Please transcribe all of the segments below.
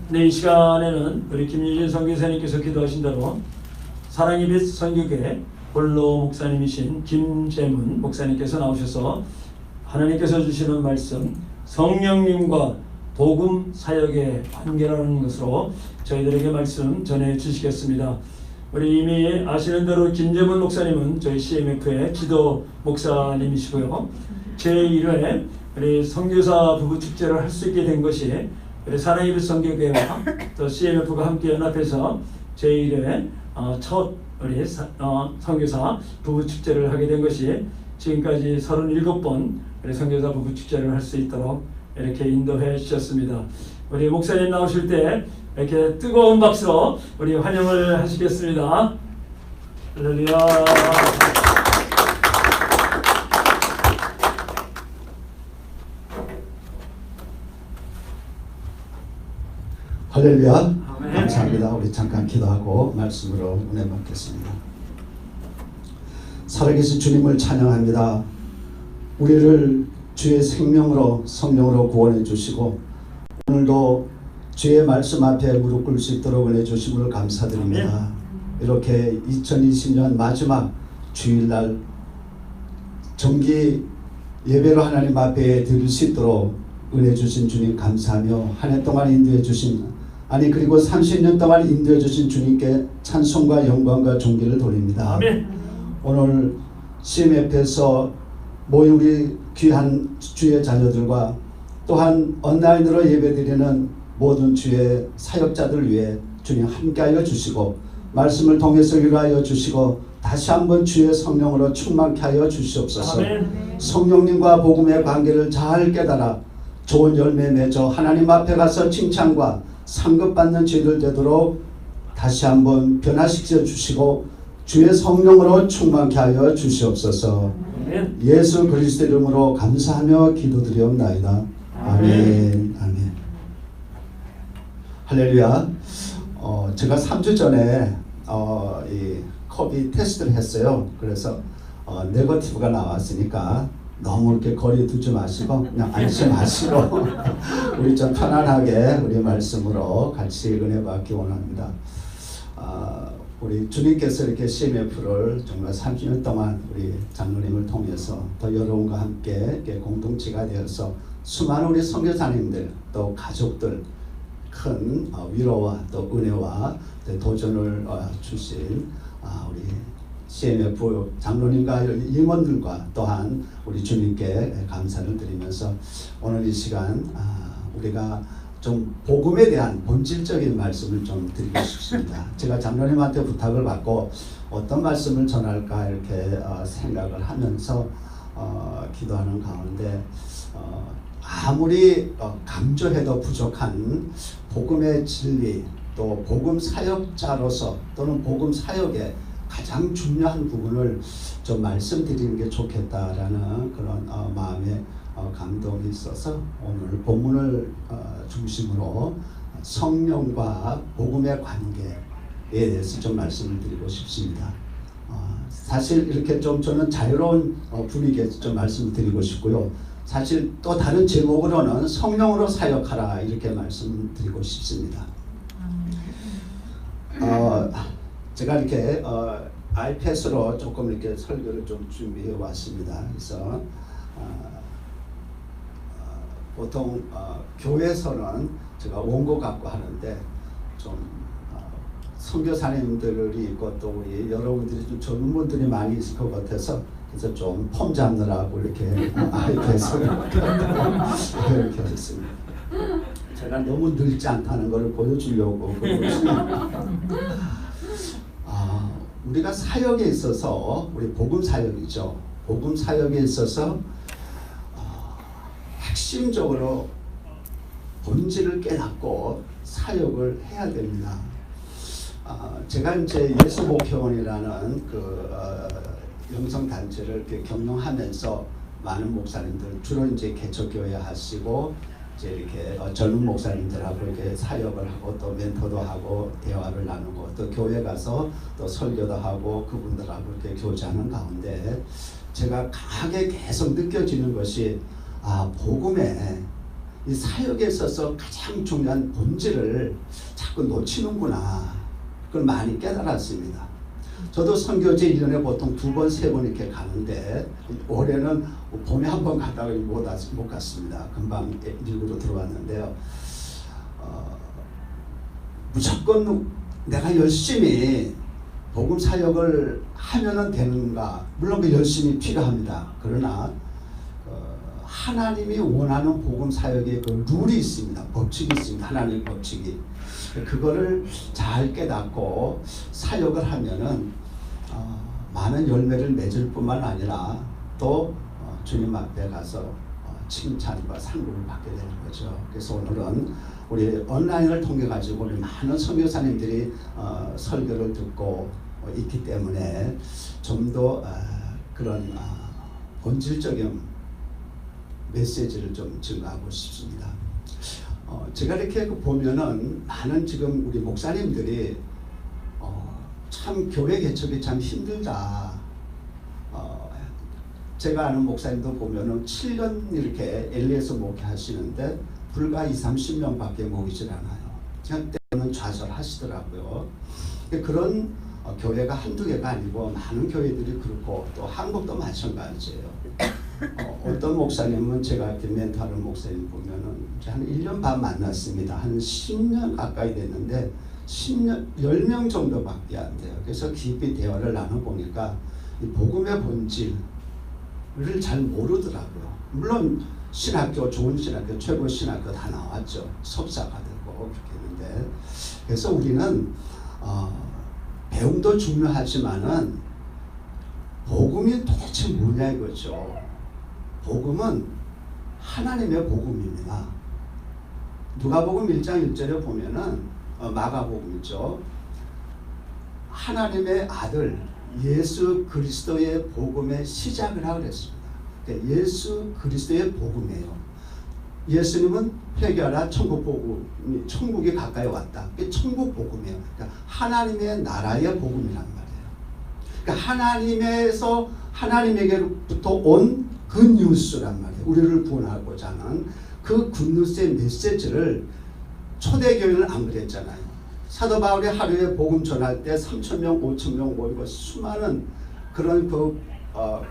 네, 이 시간에는 우리 김유진 선교사님께서 기도하신 대로 사랑의 빛 선교회 본로 목사님이신 김재문 목사님께서 나오셔서 하나님께서 주시는 말씀 성령님과 복음 사역의 관계라는 것으로 저희들에게 말씀 전해 주시겠습니다. 우리 이미 아시는 대로 김재문 목사님은 저희 CMF의 지도 목사님이시고요. 제1회 우리 선교사 부부 축제를 할 수 있게 된 것이 우리 사랑의 빛 선교회와 또 CMF가 함께 연합해서 제1회 첫 우리 선교사 부부 축제를 하게 된 것이 지금까지 37번 우리 선교사 부부 축제를 할 수 있도록 이렇게 인도해 주셨습니다. 우리 목사님 나오실 때 이렇게 뜨거운 박수로 우리 환영을 하시겠습니다. 할렐루야. 할렐루야. 감사합니다. 우리 잠깐 기도하고 말씀으로 은혜 받겠습니다. 살아계신 주님을 찬양합니다. 우리를 주의 생명으로 성령으로 구원해 주시고 오늘도 주의 말씀 앞에 무릎 꿇을 수 있도록 은혜 주심을 감사드립니다. 이렇게 2020년 마지막 주일날 정기 예배로 하나님 앞에 드릴 수 있도록 은혜 주신 주님 감사하며 한 해 동안 인도해 주신 그리고 30년 동안 인도해 주신 주님께 찬송과 영광과 존귀를 돌립니다. 아멘. 오늘 CMF에서 모인 우리 귀한 주의 자녀들과 또한 온라인으로 예배드리는 모든 주의 사역자들 위해 주님 함께하여 주시고 말씀을 통해서 위로하여 주시고 다시 한번 주의 성령으로 충만케 하여 주시옵소서. 아멘. 성령님과 복음의 관계를 잘 깨달아 좋은 열매 맺어 하나님 앞에 가서 칭찬과 상급받는 죄들 되도록 다시 한번 변화시켜 주시고 주의 성령으로 충만케 하여 주시옵소서. 아멘. 예수 그리스도 이름으로 감사하며 기도드리옵나이다. 아멘. 아멘. 할렐루야. 제가 3주 전에 이 코비드 테스트를 했어요. 그래서 네거티브가 나왔으니까 너무 이렇게 거리 두지 마시고 그냥 안심하시고 우리 좀 편안하게 우리 말씀으로 같이 은혜 받기 원합니다. 우리 주님께서 이렇게 CMF를 정말 30년 동안 우리 장로님을 통해서 더 여러분과 함께 이렇게 공동체가 되어서 수많은 우리 선교사님들 또 가족들 큰 위로와 또 은혜와 도전을 주신 우리 CMF 장로님과 임원들과 또한 우리 주님께 감사를 드리면서 오늘 이 시간 우리가 좀 복음에 대한 본질적인 말씀을 좀 드리고 싶습니다. 제가 장로님한테 부탁을 받고 어떤 말씀을 전할까 이렇게 생각을 하면서 기도하는 가운데 아무리 강조해도 부족한 복음의 진리 또 복음 사역자로서 또는 복음 사역의 가장 중요한 부분을 좀 말씀드리는 게 좋겠다라는 그런 마음의 감동이 있어서 오늘 본문을 중심으로 성령과 복음의 관계에 대해서 좀 말씀을 드리고 싶습니다. 사실 이렇게 좀 저는 자유로운 분위기에서 좀 말씀을 드리고 싶고요. 사실 또 다른 제목으로는 성령으로 사역하라 이렇게 말씀드리고 싶습니다. 제가 이렇게 아이패드로 조금 이렇게 설교를 좀 준비해 왔습니다. 그래서 보통 교회에서는 제가 원고 갖고 하는데 좀 선교사님들이 있고 또 우리 여러분들이 좀 젊은 분들이 많이 있을 것 같아서 그래서 좀 폼 잡느라고 이렇게 아이패드를 이렇게 했습니다. 제가 너무 늙지 않다는 것을 보여주려고 그러고 있습니다. 우리가 사역에 있어서 우리 복음 사역이죠. 복음 사역에 있어서 핵심적으로 본질을 깨닫고 사역을 해야 됩니다. 제가 이제 예수 목회원이라는 그 영성 단체를 이렇게 경영하면서 많은 목사님들 주로 이제 개척교회 하시고 이제 이렇게 젊은 목사님들하고 이렇게 사역을 하고 또 멘토도 하고 대화를 나누고 또 교회 가서 또 설교도 하고 그분들하고 이렇게 교제하는 가운데 제가 강하게 계속 느껴지는 것이 복음에 이 사역에 있어서 가장 중요한 본질을 자꾸 놓치는구나. 그걸 많이 깨달았습니다. 저도 선교지 1년에 보통 2번, 3번 이렇게 가는데 올해는 봄에 한 번 갔다가 못 갔습니다. 금방 미국으로 들어왔는데요. 무조건 내가 열심히 복음 사역을 하면은 되는가? 물론 그 열심히 필요합니다. 그러나 하나님이 원하는 복음 사역의 그 룰이 있습니다. 법칙이 있습니다. 하나님의 법칙이. 그거를 잘 깨닫고 사역을 하면은 많은 열매를 맺을 뿐만 아니라 또 주님 앞에 가서 칭찬과 상급을 받게 되는 거죠. 그래서 오늘은 우리 온라인을 통해 가지고 우리 많은 선교사님들이 설교를 듣고 있기 때문에 좀 더 그런 본질적인 메시지를 좀 증가하고 싶습니다. 제가 이렇게 보면은 많은 지금 우리 목사님들이 참 교회 개척이 참 힘들다. 제가 아는 목사님도 보면은 7년 이렇게 LA에서 목회하시는데 불과 20-30명밖에 모이질 않아요. 그냥 때로는 좌절하시더라고요. 그런 교회가 한두 개가 아니고 많은 교회들이 그렇고 또 한국도 마찬가지예요. 어떤 목사님은 제가 이렇게 멘토하는 목사님 보면은 한 1년 반 만났습니다. 한 10년 가까이 됐는데 10명 정도밖에 안 돼요. 그래서 깊이 대화를 나눠보니까 이 복음의 본질을 잘 모르더라고요. 물론 신학교, 좋은 신학교, 최고 신학교 다 나왔죠. 석사가 되고 그렇게 했는데, 그래서 우리는 배움도 중요하지만은 복음이 도대체 뭐냐 이거죠. 복음은 하나님의 복음입니다. 누가복음 1장 1절에 보면은 마가복음이죠. 하나님의 아들 예수 그리스도의 복음의 시작을 하고 그랬습니다. 예수 그리스도의 복음이에요. 예수님은 회개하라 천국 복음, 천국이 가까이 왔다. 천국 복음이에요. 그러니까 하나님의 나라의 복음이란 말이에요. 그러니까 하나님에게로부터 온 굿뉴스란 말이에요. 우리를 구원하고자 하는 그 굿뉴스의 메시지를 초대교회는 안 그랬잖아요. 사도 바울이 하루에 복음 전할 때 3,000명, 5,000명 모이고 수많은 그런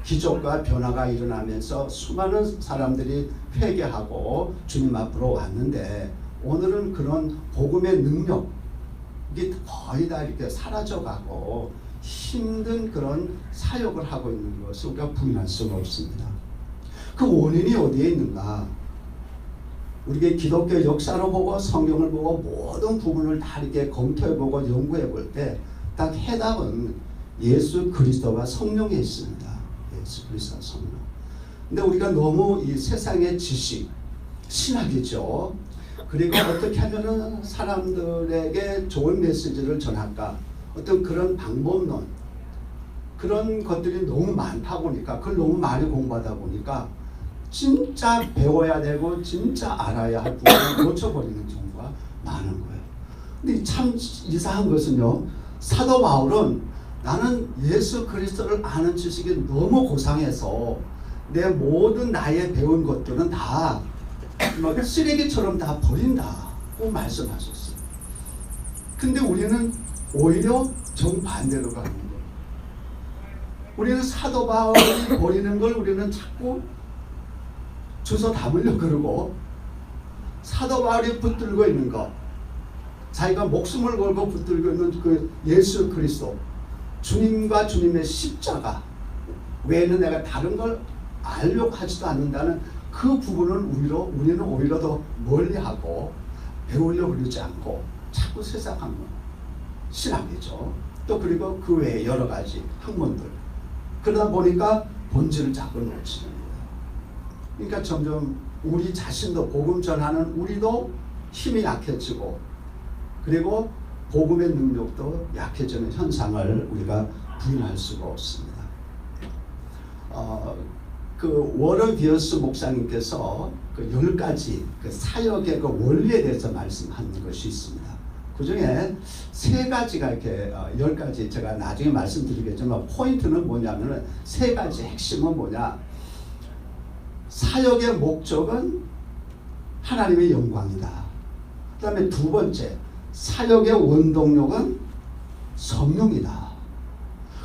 기적과 변화가 일어나면서 수많은 사람들이 회개하고 주님 앞으로 왔는데, 오늘은 그런 복음의 능력이 거의 다 이렇게 사라져가고 힘든 그런 사역을 하고 있는 것을 우리가 부인할 수가 없습니다. 그 원인이 어디에 있는가? 우리가 기독교 역사로 보고 성경을 보고 모든 부분을 다 이렇게 검토해보고 연구해볼 때 딱 해답은 예수 그리스도와 성령에 있습니다. 예수 그리스도와 성령. 근데 우리가 너무 이 세상의 지식, 신학이죠. 그리고 어떻게 하면은 사람들에게 좋은 메시지를 전할까? 어떤 그런 방법론, 그런 것들이 너무 많다 보니까, 그걸 너무 많이 공부하다 보니까 진짜 배워야 되고 진짜 알아야 할 부분을 놓쳐버리는 경우가 많은 거예요. 근데 참 이상한 것은요, 사도 바울은 나는 예수 그리스도를 아는 지식이 너무 고상해서 내 모든 나의 배운 것들은 다 쓰레기처럼 다 버린다고 말씀하셨어요. 근데 우리는 오히려 정반대로 가는 거예요. 우리는 사도 바울이 버리는 걸 우리는 자꾸 주워 담으려고 그러고, 사도 바울이 붙들고 있는 것, 자기가 목숨을 걸고 붙들고 있는 그 예수 그리스도, 주님과 주님의 십자가 외에는 내가 다른 걸 알려고 하지도 않는다는 그 부분을 우리는 오히려 더 멀리하고 배우려고 그러지 않고 자꾸 세상학문, 신학이죠. 또 그리고 그 외에 여러 가지 학문들, 그러다 보니까 본질을 자꾸 놓치는 거예요. 그러니까 점점 우리 자신도, 복음 전하는 우리도 힘이 약해지고, 그리고 복음의 능력도 약해지는 현상을 우리가 부인할 수가 없습니다. 그 워런 비어스 목사님께서 그 10가지 그 사역의 그 원리에 대해서 말씀하는 것이 있습니다. 그 중에 3가지가 이렇게 10가지 제가 나중에 말씀드리겠지만, 포인트는 뭐냐면은 3가지 핵심은 뭐냐? 사역의 목적은 하나님의 영광이다. 그 다음에 두 번째, 사역의 원동력은 성령이다.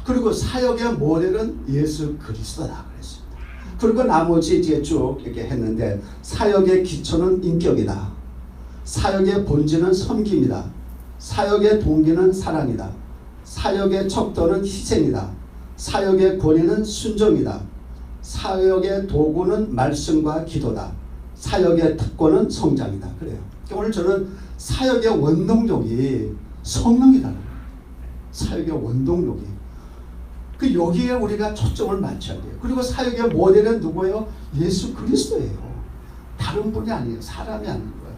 그리고 사역의 모델은 예수 그리스도다 그랬습니다. 그리고 나머지 이제 쭉 이렇게 했는데, 사역의 기초는 인격이다. 사역의 본질은 섬김이다. 사역의 동기는 사랑이다. 사역의 척도는 희생이다. 사역의 권위는 순종이다. 사역의 도구는 말씀과 기도다. 사역의 특권은 성장이다. 그래요. 오늘 저는 사역의 원동력이 성령이다. 사역의 원동력이. 여기에 우리가 초점을 맞춰야 돼요. 그리고 사역의 모델은 누구예요? 예수 그리스도예요. 다른 분이 아니에요. 사람이 아닌 거예요.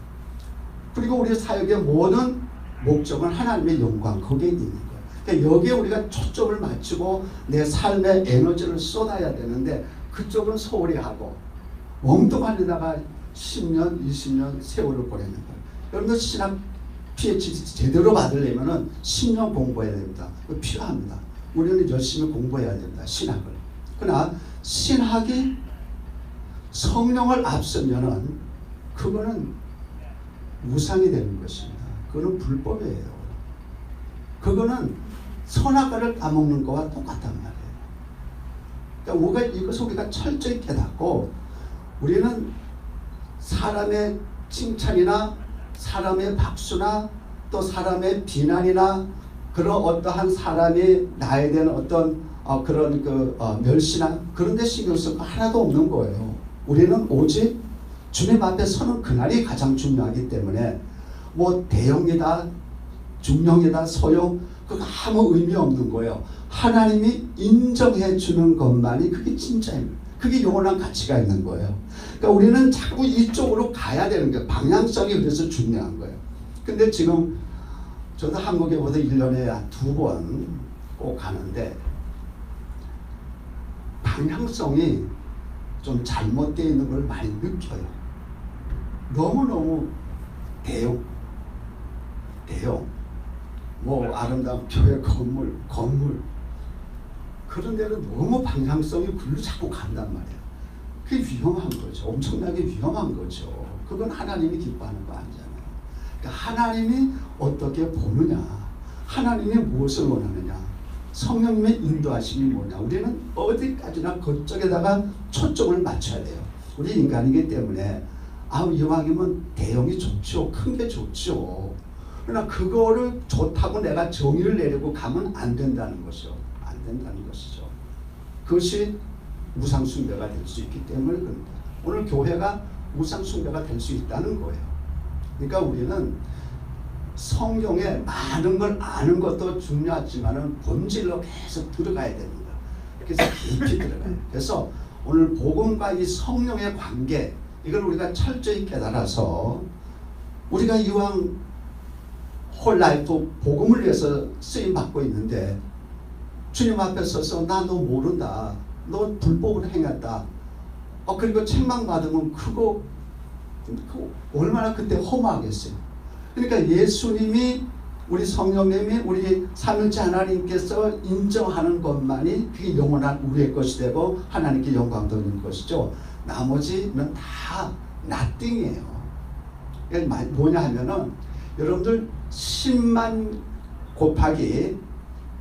그리고 우리 사역의 모든 목적은 하나님의 영광, 거기에 있는 거예요. 그러니까 여기에 우리가 초점을 맞추고 내 삶의 에너지를 쏟아야 되는데, 그쪽은 소홀히 하고 엉뚱한 데다가 10년, 20년 세월을 보내는 거예요. 여러분들 신학 PhD 제대로 받으려면 10년 공부해야 됩니다. 그거 필요합니다. 우리는 열심히 공부해야 됩니다. 신학을. 그러나 신학이 성령을 앞서면은 그거는 우상이 되는 것입니다. 그거는 불법이에요. 그거는 선악과를 따먹는 거와 똑같단 말이에요. 그러니까 이것을 우리가 철저히 깨닫고, 우리는 사람의 칭찬이나 사람의 박수나 또 사람의 비난이나 그런 어떠한 사람이 나에 대한 어떤 그런 멸시나 그런 데 신경 쓸 거 하나도 없는 거예요. 우리는 오직 주님 앞에 서는 그날이 가장 중요하기 때문에 뭐 대형이다, 중형이다, 소형, 그거 아무 의미 없는 거예요. 하나님이 인정해 주는 것만이 그게 진짜입니다. 그게 영원한 가치가 있는 거예요. 그러니까 우리는 자꾸 이쪽으로 가야 되는 거예요. 방향성이 그래서 중요한 거예요. 근데 지금 저도 한국에 보다 1년에 한 2번 꼭 가는데, 방향성이 좀 잘못되어 있는 걸 많이 느껴요. 너무너무 대형, 뭐 아름다운 교회 건물, 그런 데는 너무 방향성이 글로 자꾸 간단 말이에요. 그게 위험한 거죠. 엄청나게 위험한 거죠. 그건 하나님이 기뻐하는 거 아니잖아요. 그러니까 하나님이 어떻게 보느냐, 하나님이 무엇을 원하느냐, 성령님의 인도하심이 뭐냐, 우리는 어디까지나 그쪽에다가 초점을 맞춰야 돼요. 우리 인간이기 때문에 이왕이면 대형이 좋죠. 큰 게 좋죠. 그러나 그거를 좋다고 내가 정의를 내리고 가면 안 된다는 것이죠. 안 된다는 것이죠. 그것이 우상숭배가 될 수 있기 때문에 그럽니다. 오늘 교회가 우상숭배가 될 수 있다는 거예요. 그러니까 우리는 성경에 많은 걸 아는 것도 중요하지만은 본질로 계속 들어가야 됩니다. 그래서 깊이 들어가요. 그래서 오늘 복음과 이 성령의 관계, 이걸 우리가 철저히 깨달아서, 우리가 이왕 홀 라이프 복음을 위해서 쓰임 받고 있는데, 주님 앞에 서서 나 너 모른다, 너 불법을 행했다, 그리고 책망받으면 그거 얼마나 그때 허무하겠어요. 그러니까 예수님이, 우리 성령님이, 우리 삼일째 하나님께서 인정하는 것만이 그게 영원한 우리의 것이 되고 하나님께 영광 돌리는 것이죠. 나머지는 다 nothing이에요. 뭐냐 하면은, 여러분들 10만 곱하기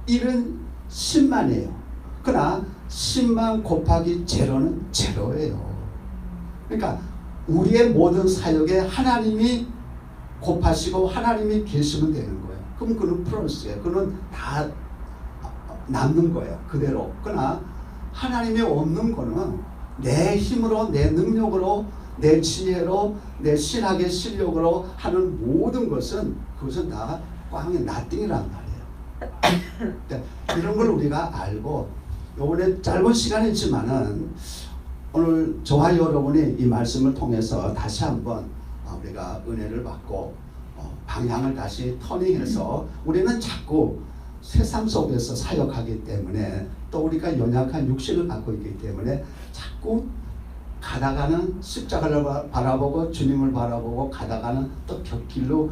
1은 10만이에요. 그러나 10만 곱하기 0는 0예요. 그러니까 우리의 모든 사역에 하나님이 곱하시고 하나님이 계시면 되는 거예요. 그럼 그는 플러스예요. 그는 다 남는 거예요. 그대로. 그러나 하나님이 없는 거는 내 힘으로, 내 능력으로, 내 지혜로, 내 신학의 실력으로 하는 모든 것은, 그것은 다 꽝의 nothing이란 말이에요. 이런 걸 우리가 알고, 이번에 짧은 시간이지만은 오늘 저와 여러분이 이 말씀을 통해서 다시 한번 우리가 은혜를 받고 방향을 다시 터닝해서, 우리는 자꾸 세상 속에서 사역하기 때문에, 또 우리가 연약한 육신을 갖고 있기 때문에 자꾸 가다가는 십자가를 바라보고 주님을 바라보고 가다가는 또 곁길로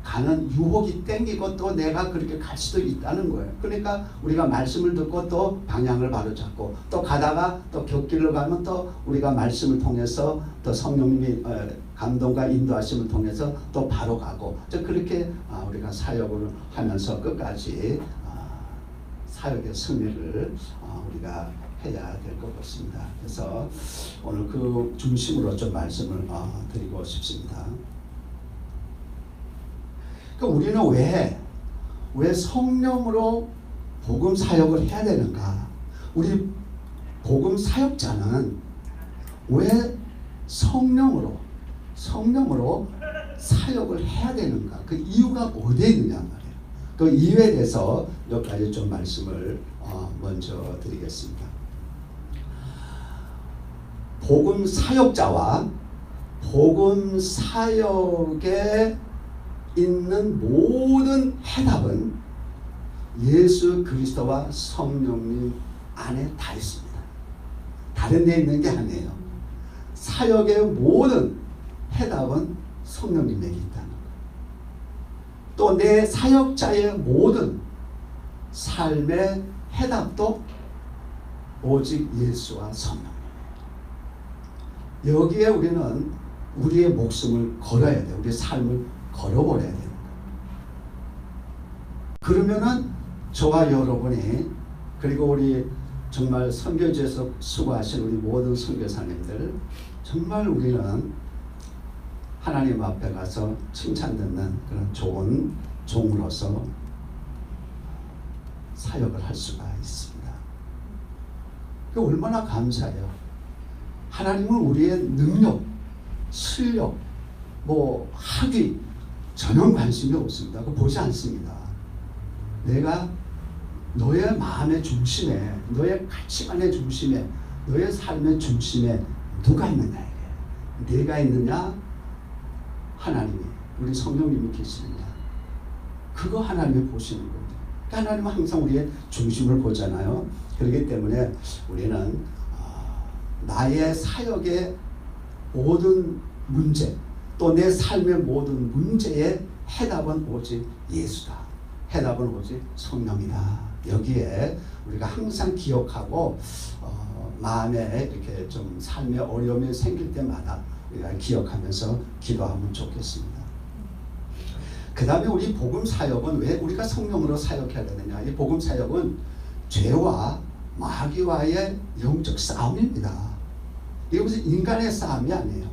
가는 유혹이 땡기고 또 내가 그렇게 갈 수도 있다는 거예요. 그러니까 우리가 말씀을 듣고 또 방향을 바로잡고, 또 가다가 또 곁길로 가면 또 우리가 말씀을 통해서 또 성령님이 감동과 인도하심을 통해서 또 바로 가고 그렇게 우리가 사역을 하면서 끝까지 사역의 승리를 우리가 해야 될 것 같습니다. 그래서 오늘 그 중심으로 좀 말씀을 드리고 싶습니다. 그러니까 우리는 왜 성령으로 복음 사역을 해야 되는가? 우리 복음 사역자는 왜 성령으로 사역을 해야 되는가? 그 이유가 어디에 있느냐 말이에요. 그 이유에 대해서 몇 가지 좀 말씀을 먼저 드리겠습니다. 복음 사역자와 복음 사역에 있는 모든 해답은 예수 그리스도와 성령님 안에 다 있습니다. 다른 데 있는 게 아니에요. 사역의 모든 해답은 성령님에게 있다는 거예요. 또 내 사역자의 모든 삶의 해답도 오직 예수와 성령님이에요. 여기에 우리는 우리의 목숨을 걸어야 돼요. 우리의 삶을 걸어버려야 됩니다. 그러면은 저와 여러분이 그리고 우리 정말 선교지에서 수고하신 우리 모든 선교사님들 정말 우리는 하나님 앞에 가서 칭찬 듣는 그런 좋은 종으로서 사역을 할 수가 있습니다. 그 얼마나 감사해요. 하나님은 우리의 능력, 실력, 학위 전혀 관심이 없습니다. 그거 보지 않습니다. 내가 너의 마음의 중심에, 너의 가치관의 중심에, 너의 삶의 중심에 누가 있느냐 이게. 내가 있느냐, 하나님이, 우리 성령님이 계시느냐. 그거 하나님이 보시는 거예요. 그러니까 하나님은 항상 우리의 중심을 보잖아요. 그렇기 때문에 우리는 나의 사역의 모든 문제, 또 내 삶의 모든 문제의 해답은 오직 예수다. 해답은 오직 성령이다. 여기에 우리가 항상 기억하고 마음에 이렇게 좀 삶의 어려움이 생길 때마다 우리가 기억하면서 기도하면 좋겠습니다. 그 다음에 우리 복음 사역은 왜 우리가 성령으로 사역해야 되느냐? 이 복음 사역은 죄와 마귀와의 영적 싸움입니다. 이게 무슨 인간의 싸움이 아니에요.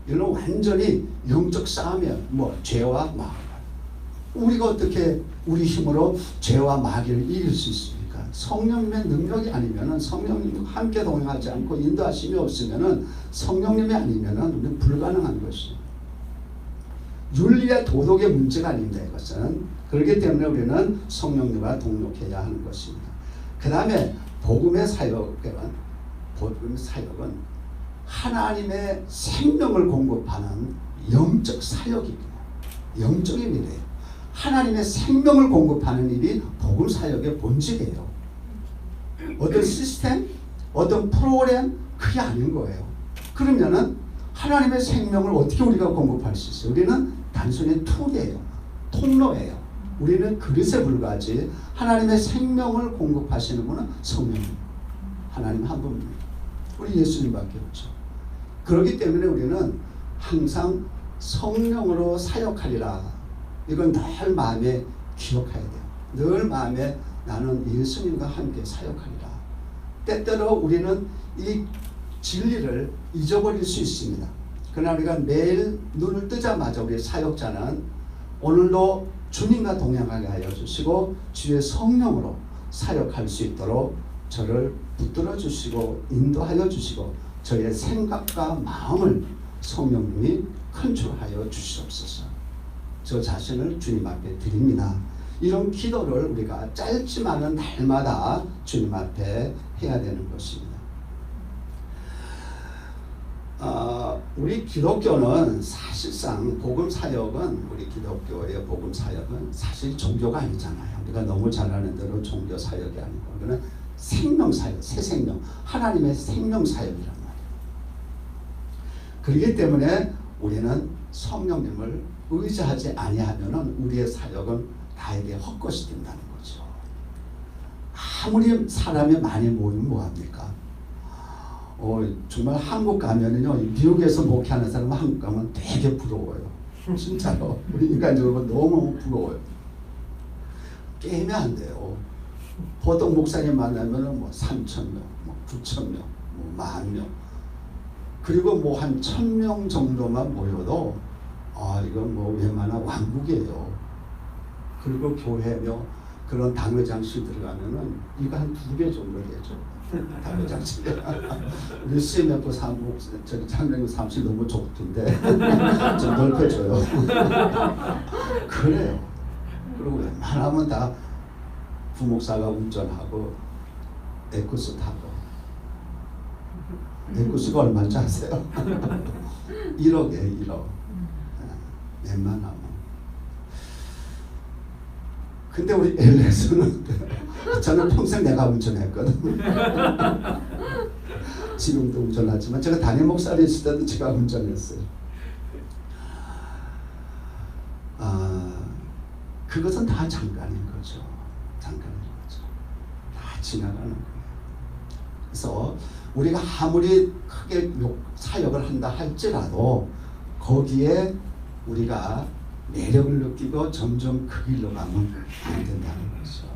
이건 완전히 영적 싸움이에요. 죄와 마귀. 우리가 어떻게 우리 힘으로 죄와 마귀를 이길 수 있습니까? 성령님의 능력이 아니면은, 성령님과 함께 동행하지 않고 인도하심이 없으면은, 성령님이 아니면은 우리는 불가능한 것이에요. 윤리와 도덕의 문제가 아닙니다. 이것은. 그렇기 때문에 우리는 성령님과 동력해야 하는 것입니다. 그 다음에 복음의 사역은 하나님의 생명을 공급하는 영적 사역입니다. 영적인 일이에요. 하나님의 생명을 공급하는 일이 복음 사역의 본질이에요. 어떤 시스템, 어떤 프로그램 그게 아닌 거예요. 그러면은 하나님의 생명을 어떻게 우리가 공급할 수 있어요? 우리는 단순히 툴이에요. 통로예요. 우리는 그릇에 불과하지 하나님의 생명을 공급하시는 분은 성령, 하나님 한 분입니다. 우리 예수님밖에 없죠. 그렇기 때문에 우리는 항상 성령으로 사역하리라. 이건 늘 마음에 기억해야 돼요. 늘 마음에 나는 예수님과 함께 사역하리라. 때때로 우리는 이 진리를 잊어버릴 수 있습니다. 그러나 우리가 매일 눈을 뜨자마자 우리 사역자는 오늘도 주님과 동행하게 하여 주시고 주의 성령으로 사역할 수 있도록 저를 붙들어 주시고 인도하여 주시고 저의 생각과 마음을 성령님이 컨트롤하여 주시옵소서. 저 자신을 주님 앞에 드립니다. 이런 기도를 우리가 짧지만은 날마다 주님 앞에 해야 되는 것입니다. 우리 기독교는 사실상 복음 사역은, 우리 기독교의 복음 사역은 사실 종교가 아니잖아요. 우리가 너무 잘 아는 대로 종교 사역이 아니고 이거는 생명 사역, 새 생명, 하나님의 생명 사역이란 말이에요. 그렇기 때문에 우리는 성령님을 의지하지 아니하면은 우리의 사역은 나에게 헛것이 된다는 거죠. 아무리 사람이 많이 모이면 뭐합니까? 정말 한국 가면은요, 미국에서 목회하는 사람은 한국 가면 되게 부러워요. 진짜로. 우리 인간적으로 너무 부러워요. 게임이 안 돼요. 보통 목사님 만나면은 뭐 3,000명, 뭐 9,000명, 뭐 10,000명. 그리고 뭐 한 1,000명 정도만 모여도 이건 뭐 웬만한 왕국이에요. 그리고 교회며 그런 당회장실 들어가면은 이거 한 2배 정도 되죠. 당회장실. 우리 CMF 사무국 저기 장례금 사무실 너무 좁던데 좀 넓혀줘요. 그래요. 그리고 웬만하면 다 부목사가 운전하고 에쿠스 타고. 에쿠스가 얼마인지 아세요? 1억에 1억. 웬만하면. 근데 우리 LS는 저는 평생 내가 운전했거든. 지금도 운전하지만 제가 담임 목사를 있을 때도 제가 운전했어요. 그것은 다 잠깐인 거죠. 잠깐인 거죠. 다 지나가는 거예요. 그래서 우리가 아무리 크게 사역을 한다 할지라도 거기에 우리가 매력을 느끼고 점점 그 길로 가면 안 된다는 거죠.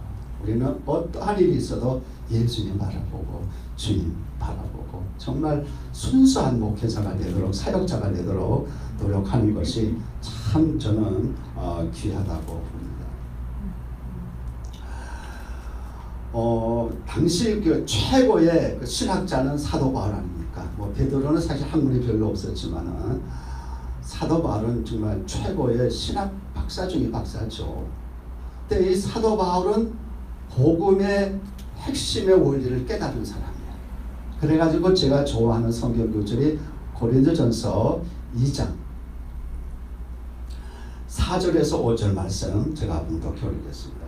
우리는 어떠한 일이 있어도 예수님 바라보고 주님 바라보고 정말 순수한 목회자가 되도록 사역자가 되도록 노력하는 것이 참 저는 귀하다고 봅니다. 당시 그 최고의 그 신학자는 사도 바울 아닙니까? 뭐 베드로는 사실 학문이 별로 없었지만은 사도 바울은 정말 최고의 신학 박사 중의 박사죠. 근데 이 사도 바울은 복음의 핵심의 원리를 깨달은 사람이에요. 그래가지고 제가 좋아하는 성경 구절이 고린도전서 2장 4절에서 5절 말씀 제가 봉독해 올리겠습니다.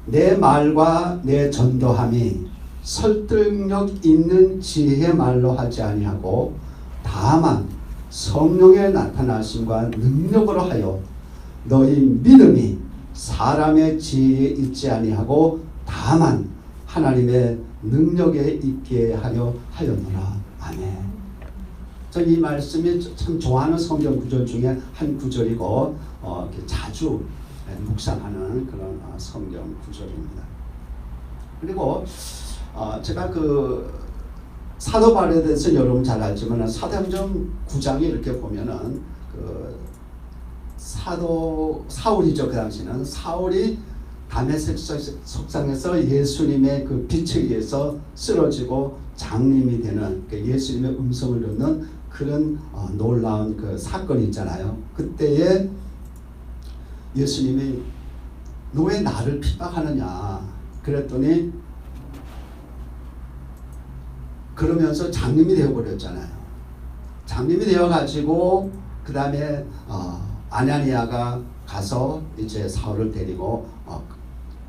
내 말과 내 전도함이 설득력 있는 지혜의 말로 하지 아니하고 다만 성령의 나타나심과 능력으로 하여 너희 믿음이 사람의 지혜에 있지 아니하고 다만 하나님의 능력에 있게 하였노라. 아멘. 저 이 말씀이 참 좋아하는 성경 구절 중에 한 구절이고 자주 묵상하는 그런 성경 구절입니다. 그리고 제가 그 사도 바울에 대해서 여러분 잘 알지만 사도행전 9장에 이렇게 보면은 그 사울이죠. 그 당시는 사울이 다메섹 석상에서 예수님의 그 빛에 의해서 쓰러지고 장님이 되는 그 예수님의 음성을 듣는 그런 놀라운 그 사건이 있잖아요. 그때에 예수님이 너 왜 나를 핍박하느냐 그랬더니 그러면서 장님이 되어버렸잖아요. 장님이 되어가지고 그 다음에 아나니아가 가서 이제 사울을 데리고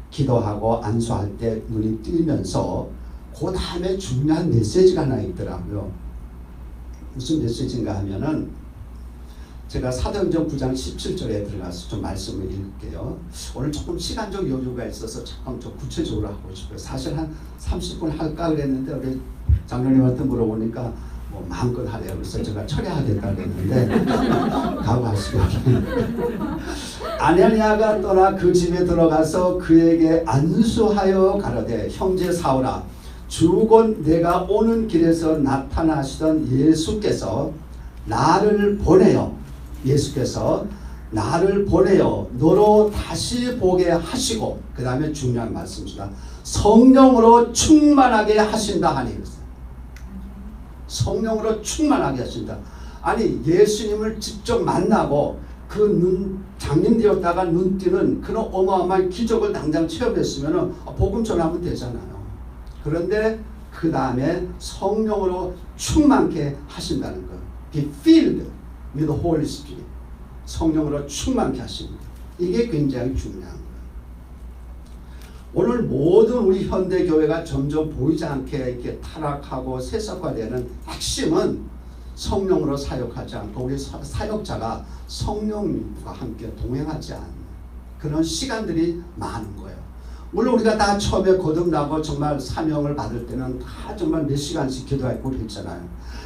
기도하고 안수할 때 눈이 뜨면서 그 다음에 중요한 메시지가 하나 있더라고요. 무슨 메시지인가 하면은 제가 사도행전 9장 17절에 들어가서 좀 말씀을 읽을게요. 오늘 조금 시간적 여유가 있어서 조금 좀 구체적으로 하고 싶어요. 사실 한 30분 할까 그랬는데 우리 장로님한테 물어보니까 뭐 마음껏 하래요. 그래서 제가 철회하겠다 그랬는데 각오하시고 아나니아가 떠나 그 집에 들어가서 그에게 안수하여 가로되 형제 사울아 주곧 내가 오는 길에서 나타나시던 예수께서 나를 보내어 너로 다시 보게 하시고 그 다음에 중요한 말씀입니다. 성령으로 충만하게 하신다 하니 성령으로 충만하게 하신다. 아니 예수님을 직접 만나고 그 장님 되었다가 눈 뜨는 그런 어마어마한 기적을 당장 체험했으면 복음 전하면 되잖아요. 그런데 그 다음에 성령으로 충만케 하신다는 것. Be filled with the Holy Spirit. 성령으로 충만케 하십니다. 이게 굉장히 중요한 거예요. 오늘 모든 우리 현대 교회가 점점 보이지 않게 이렇게 타락하고 세속화되는 핵심은 성령으로 사역하지 않고 우리 사역자가 성령과 함께 동행하지 않는 그런 시간들이 많은 거예요. 물론 우리가 다 처음에 거듭나고 정말 사명을 받을 때는 다 정말 몇 시간씩 기도하고 그랬잖아요.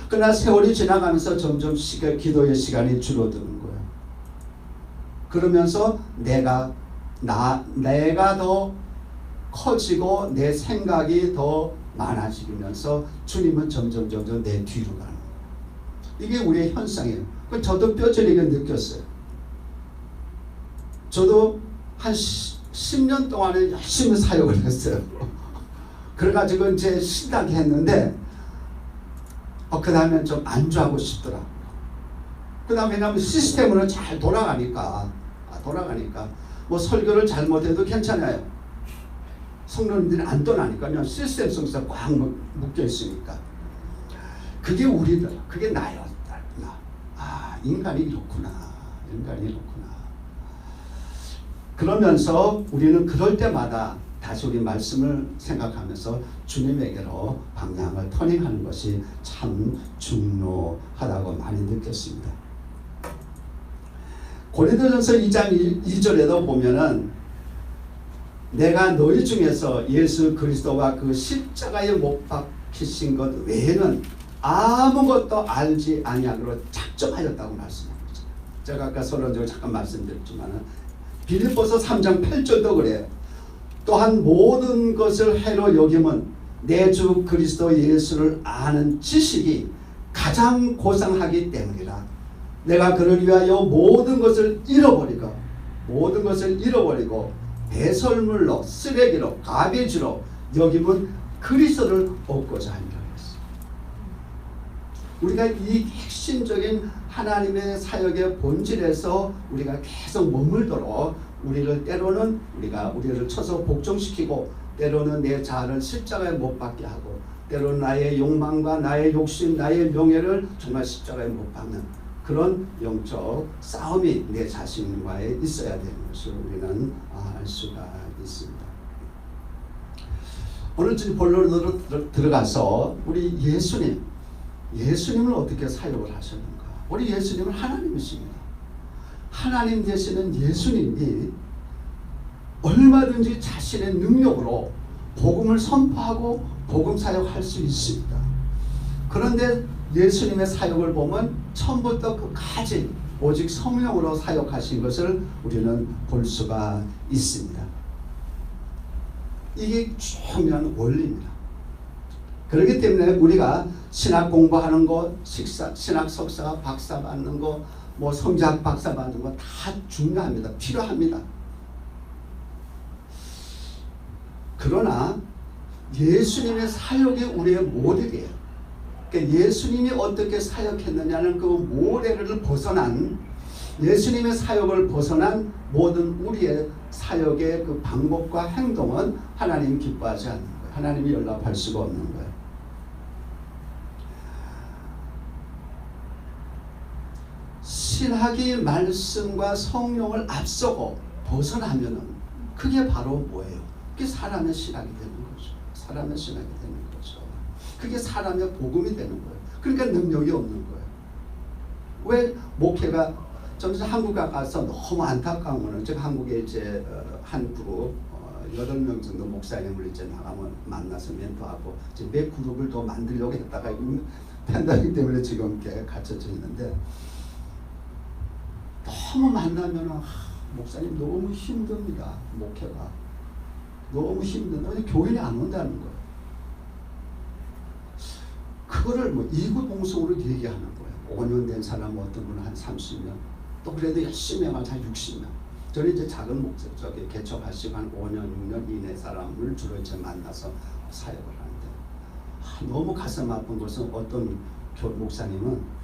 그러나 세월이 지나가면서 점점 기도의 시간이 줄어드는 거예요. 그러면서 내가 더 커지고 내 생각이 더 많아지면서 주님은 점점 내 뒤로 가는 거예요. 이게 우리의 현상이에요. 저도 뼈저리게 느꼈어요. 저도 한 10년 동안에 열심히 사역을 했어요. 그래가지고 이제 신나게 했는데 그 다음에 좀 안주하고 싶더라고요. 그 다음에 왜냐하면 시스템으로 잘 돌아가니까 뭐 설교를 잘못해도 괜찮아요. 성도님들이 안 떠나니까 그냥 시스템 속에서 꽉 묶여 있으니까. 그게 그게 나였다. 인간이 이렇구나. 그러면서 우리는 그럴 때마다 다시 우리 말씀을 생각하면서 주님에게로 방향을 터닝하는 것이 참 중요하다고 많이 느꼈습니다. 고린도전서 2장 2절에도 보면은 내가 너희 중에서 예수 그리스도와 그 십자가에 못 박히신 것 외에는 아무것도 알지 아니하기로 작정하였다고 말씀합니다. 제가 아까 서론적으로 잠깐 말씀드렸지만 빌립보서 3장 8절도 그래요. 또한 모든 것을 해로 여김은 내 주 그리스도 예수를 아는 지식이 가장 고상하기 때문이라. 내가 그를 위하여 모든 것을 잃어버리고 배설물로 쓰레기로 가비지로 여김은 그리스도를 얻고자 합니다. 우리가 이 핵심적인 하나님의 사역의 본질에서 우리가 계속 머물도록 우리를 쳐서 복종시키고 때로는 내 자아를 십자가에 못 박게 하고 때로는 나의 욕망과 나의 욕심, 나의 명예를 정말 십자가에 못 박는 그런 영적 싸움이 내 자신과에 있어야 되는 것을 우리는 알 수가 있습니다. 오늘 본론으로 들어가서 우리 예수님을 어떻게 사역을 하셨는가? 우리 예수님은 하나님이십니다. 하나님 되시는 예수님이 얼마든지 자신의 능력으로 복음을 선포하고 복음 사역할 수 있습니다. 그런데 예수님의 사역을 보면 처음부터 끝까지 오직 성령으로 사역하신 것을 우리는 볼 수가 있습니다. 이게 중요한 원리입니다. 그렇기 때문에 우리가 신학 공부하는 거, 신학 석사 박사 받는 거, 뭐 성대학 박사 받는 거 다 중요합니다. 필요합니다. 그러나 예수님의 사역이 우리의 모델이에요. 그러니까 예수님이 어떻게 사역했느냐는 그 모델을 벗어난 예수님의 사역을 벗어난 모든 우리의 사역의 그 방법과 행동은 하나님 기뻐하지 않는 거예요. 하나님이 연락할 수가 없는 거예요. 신학이 말씀과 성령을 앞서고 벗어나면은 그게 바로 뭐예요? 그게 사람의 신학이 되는 거죠. 사람의 신학이 되는 거죠. 그게 사람의 복음이 되는 거예요. 그러니까 능력이 없는 거예요. 왜 목회가 저는 한국에 가서 너무 안타까운 거는 제가 한국에 이제 한 그룹 8명 정도 목사님을 이제 나가면 만나서 멘토하고 이제 몇 그룹을 더 만들려고 했다가 팬데믹 때문에 지금 이렇게 갇혀져 있는데 너무 만나면 목사님 너무 힘듭니다. 목회가 너무 힘든다. 교인이 안 온다는 거예요. 그거를 뭐 이구동성으로 얘기하는 거예요. 5년 된 사람 어떤 분은 한 30년 또 그래도 열심히 하면 한 60년. 저는 이제 작은 목사 저기 개척하시고 한 5년 6년 이내 사람을 주로 이제 만나서 사역을 하는데 너무 가슴 아픈 것은 어떤 목사님은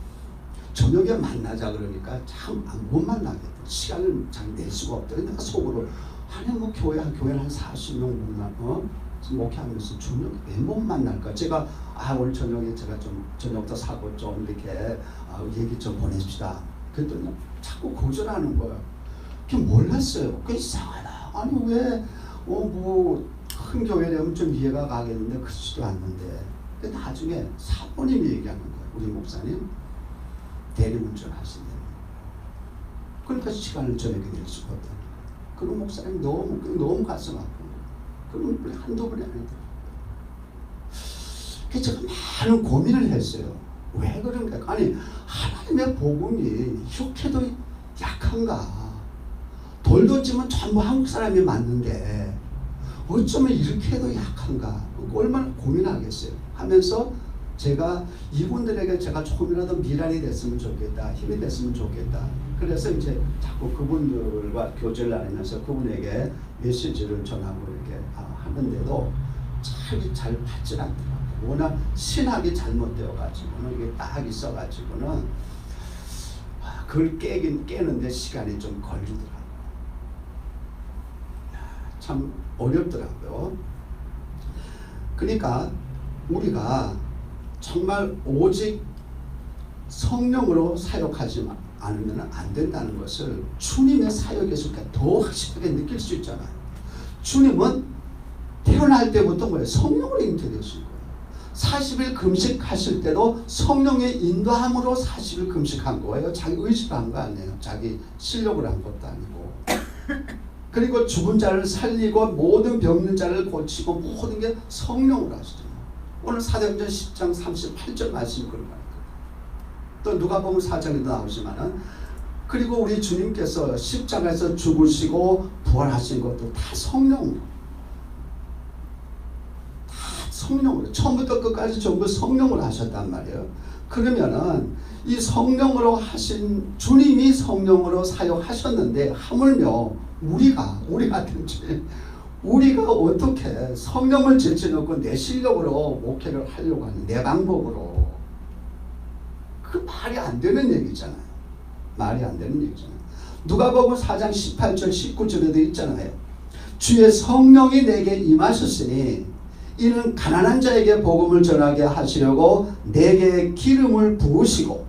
저녁에 만나자 그러니까 참 못 만나겠다. 시간을 잘 낼 수가 없다. 내가 속으로 아니 뭐 교회는 한 40명 목회하면서 저녁에 왜 못 만날까? 제가 오늘 저녁에 제가 좀 저녁도 사고 좀 이렇게 얘기 좀 보냅시다. 그랬더니 자꾸 거절하는 거예요. 그게 몰랐어요. 그게 이상하다. 아니 왜 뭐 큰 교회라면 좀 이해가 가겠는데 그렇지도 않는데. 나중에 사모님이 얘기하는 거예요. 우리 목사님 대리운전 하신다는 거예요. 그러니까 시간을 저녁에 낼 수가 없다는 거예요. 그런 목사님 너무 가슴 아픈 거예요. 그런 분이 한두 분이 아니더라고요. 그래서 제가 많은 고민을 했어요. 왜 그런가? 아니, 하나님의 복음이 이렇게도 약한가? 돌 던지면 전부 한국 사람이 맞는데 어쩌면 이렇게도 약한가? 얼마나 고민하겠어요. 하면서 제가 이분들에게 제가 조금이라도 미랄이 됐으면 좋겠다, 힘이 됐으면 좋겠다. 그래서 이제 자꾸 그분들과 교제를 나누면서 그분에게 메시지를 전하고 이렇게 하는데도 잘 받지 않더라고요. 워낙 신학이 잘못되어가지고는 이게 딱 있어가지고는 그걸 깨는데 시간이 좀 걸리더라고요. 참 어렵더라고요. 그러니까 우리가 정말 오직 성령으로 사역하지 않으면 안 된다는 것을 주님의 사역에서 더 확실하게 느낄 수 있잖아요. 주님은 태어날 때부터 뭐예요? 성령으로 잉태되신 거예요. 40일 금식하실 때도 성령의 인도함으로 40일 금식한 거예요. 자기 의지로 한 거 아니에요. 자기 실력으로 한 것도 아니고. 그리고 죽은 자를 살리고 모든 병든 자를 고치고 모든 게 성령으로 하시잖아요. 오늘 사도행전 10장 38절 말씀이 그런 거예요. 또 누가복음 4장에도 나오지만은 그리고 우리 주님께서 십자가에서 죽으시고 부활하신 것도 다 성령으로. 성령으로 처음부터 끝까지 전부 성령으로 하셨단 말이에요. 그러면은 이 성령으로 하신 주님이 성령으로 사역하셨는데 하물며 우리가 어떻게 성령을 제쳐놓고 내 실력으로 목회를 하려고 하는 내 방법으로 그 말이 안 되는 얘기잖아요. 말이 안 되는 얘기잖아요. 누가복음 4장 18절 19절에도 있잖아요. 주의 성령이 내게 임하셨으니 이는 가난한 자에게 복음을 전하게 하시려고 내게 기름을 부으시고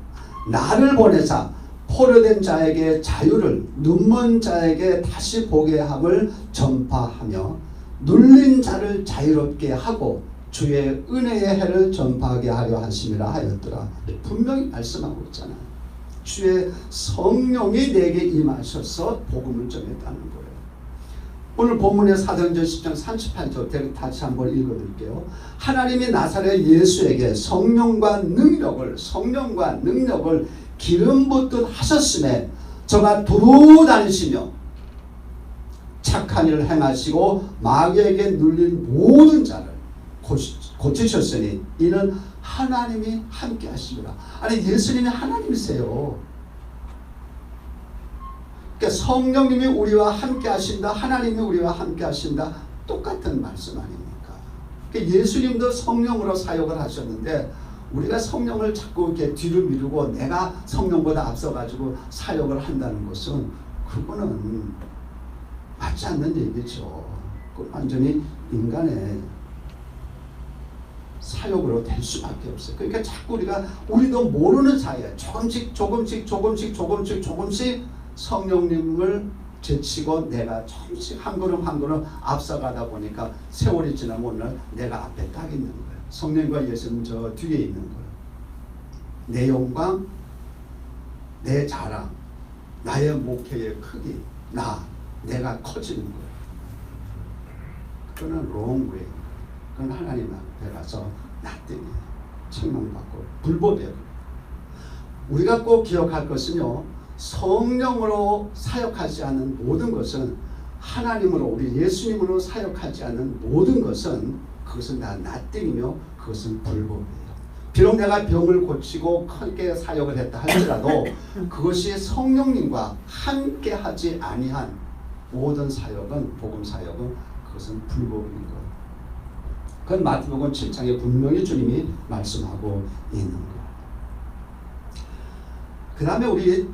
나를 보내사 포로된 자에게 자유를 눈먼 자에게 다시 보게 함을 전파하며 눌린 자를 자유롭게 하고 주의 은혜의 해를 전파하게 하려 하심이라 하였더라. 분명히 말씀하고 있잖아요. 주의 성령이 내게 임하셔서 복음을 전했다는 거예요. 오늘 본문의 사도행전 10장 38절 다시 한번 읽어드릴게요. 하나님이 나사렛 예수에게 성령과 능력을 기름 붓듯 하셨음에 저가 두루 다니시며 착한 일을 행하시고 마귀에게 눌린 모든 자를 고치셨으니 이는 하나님이 함께 하시리라. 아니, 예수님이 하나님이세요. 그러니까 성령님이 우리와 함께 하신다, 하나님이 우리와 함께 하신다, 똑같은 말씀 아닙니까? 그러니까 예수님도 성령으로 사역을 하셨는데 우리가 성령을 자꾸 이렇게 뒤로 미루고 내가 성령보다 앞서가지고 사역을 한다는 것은 그거는 맞지 않는 얘기죠. 그건 완전히 인간의 사역으로 될 수밖에 없어요. 그러니까 자꾸 우리도 모르는 사이에 조금씩 성령님을 제치고 내가 조금씩 한 걸음 앞서가다 보니까 세월이 지나면 오늘 내가 앞에 딱 있는 거예요. 성령과 예수님 저 뒤에 있는 거예요. 내 영광, 내 자랑, 나의 목회의 크기, 내가 커지는 거예요. 그거는 wrong way. 그건 하나님 앞에 가서 나 때문에 책망받고 불법이에요. 우리가 꼭 기억할 것은요, 성령으로 사역하지 않는 모든 것은 하나님으로 우리 예수님으로 사역하지 않는 모든 것은 그것은 다 나띵이며 그것은 불법이에요. 비록 내가 병을 고치고 크게 사역을 했다 할지라도 그것이 성령님과 함께 하지 아니한 모든 사역은 복음 사역은 그것은 불법인 거예요. 그건 마태복음 7장에 분명히 주님이 말씀하고 있는 거예요. 그 다음에 우리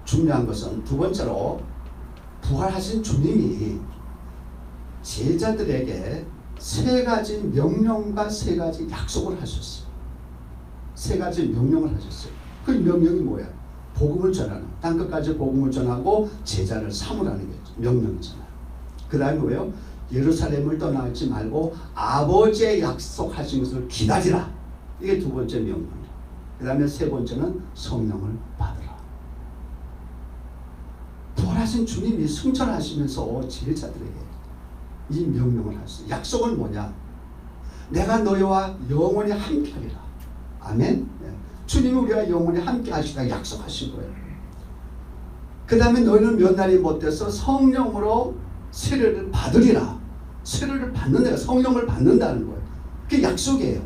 중요한 것은 두 번째로 부활하신 주님이 제자들에게 세 가지 명령과 세 가지 약속을 하셨어요. 세 가지 명령을 하셨어요. 그 명령이 뭐야? 복음을 전하는, 땅끝까지 복음을 전하고 제자를 삼으라는 게 명령이잖아요. 그 다음에 뭐예요? 예루살렘을 떠나지 말고 아버지의 약속하신 것을 기다리라. 이게 두 번째 명령이에요. 그 다음에 세 번째는 성령을 받으라. 부활하신 주님이 승천하시면서 제자들에게 이 명령을 하셨어요. 약속은 뭐냐? 내가 너희와 영원히 함께하리라. 아멘. 주님이 우리와 영원히 함께 하시다 약속하신 거예요. 그 다음에 너희는 몇 날이 못돼서 성령으로 세례를 받으리라. 세례를 받는다. 성령을 받는다는 거예요. 그게 약속이에요.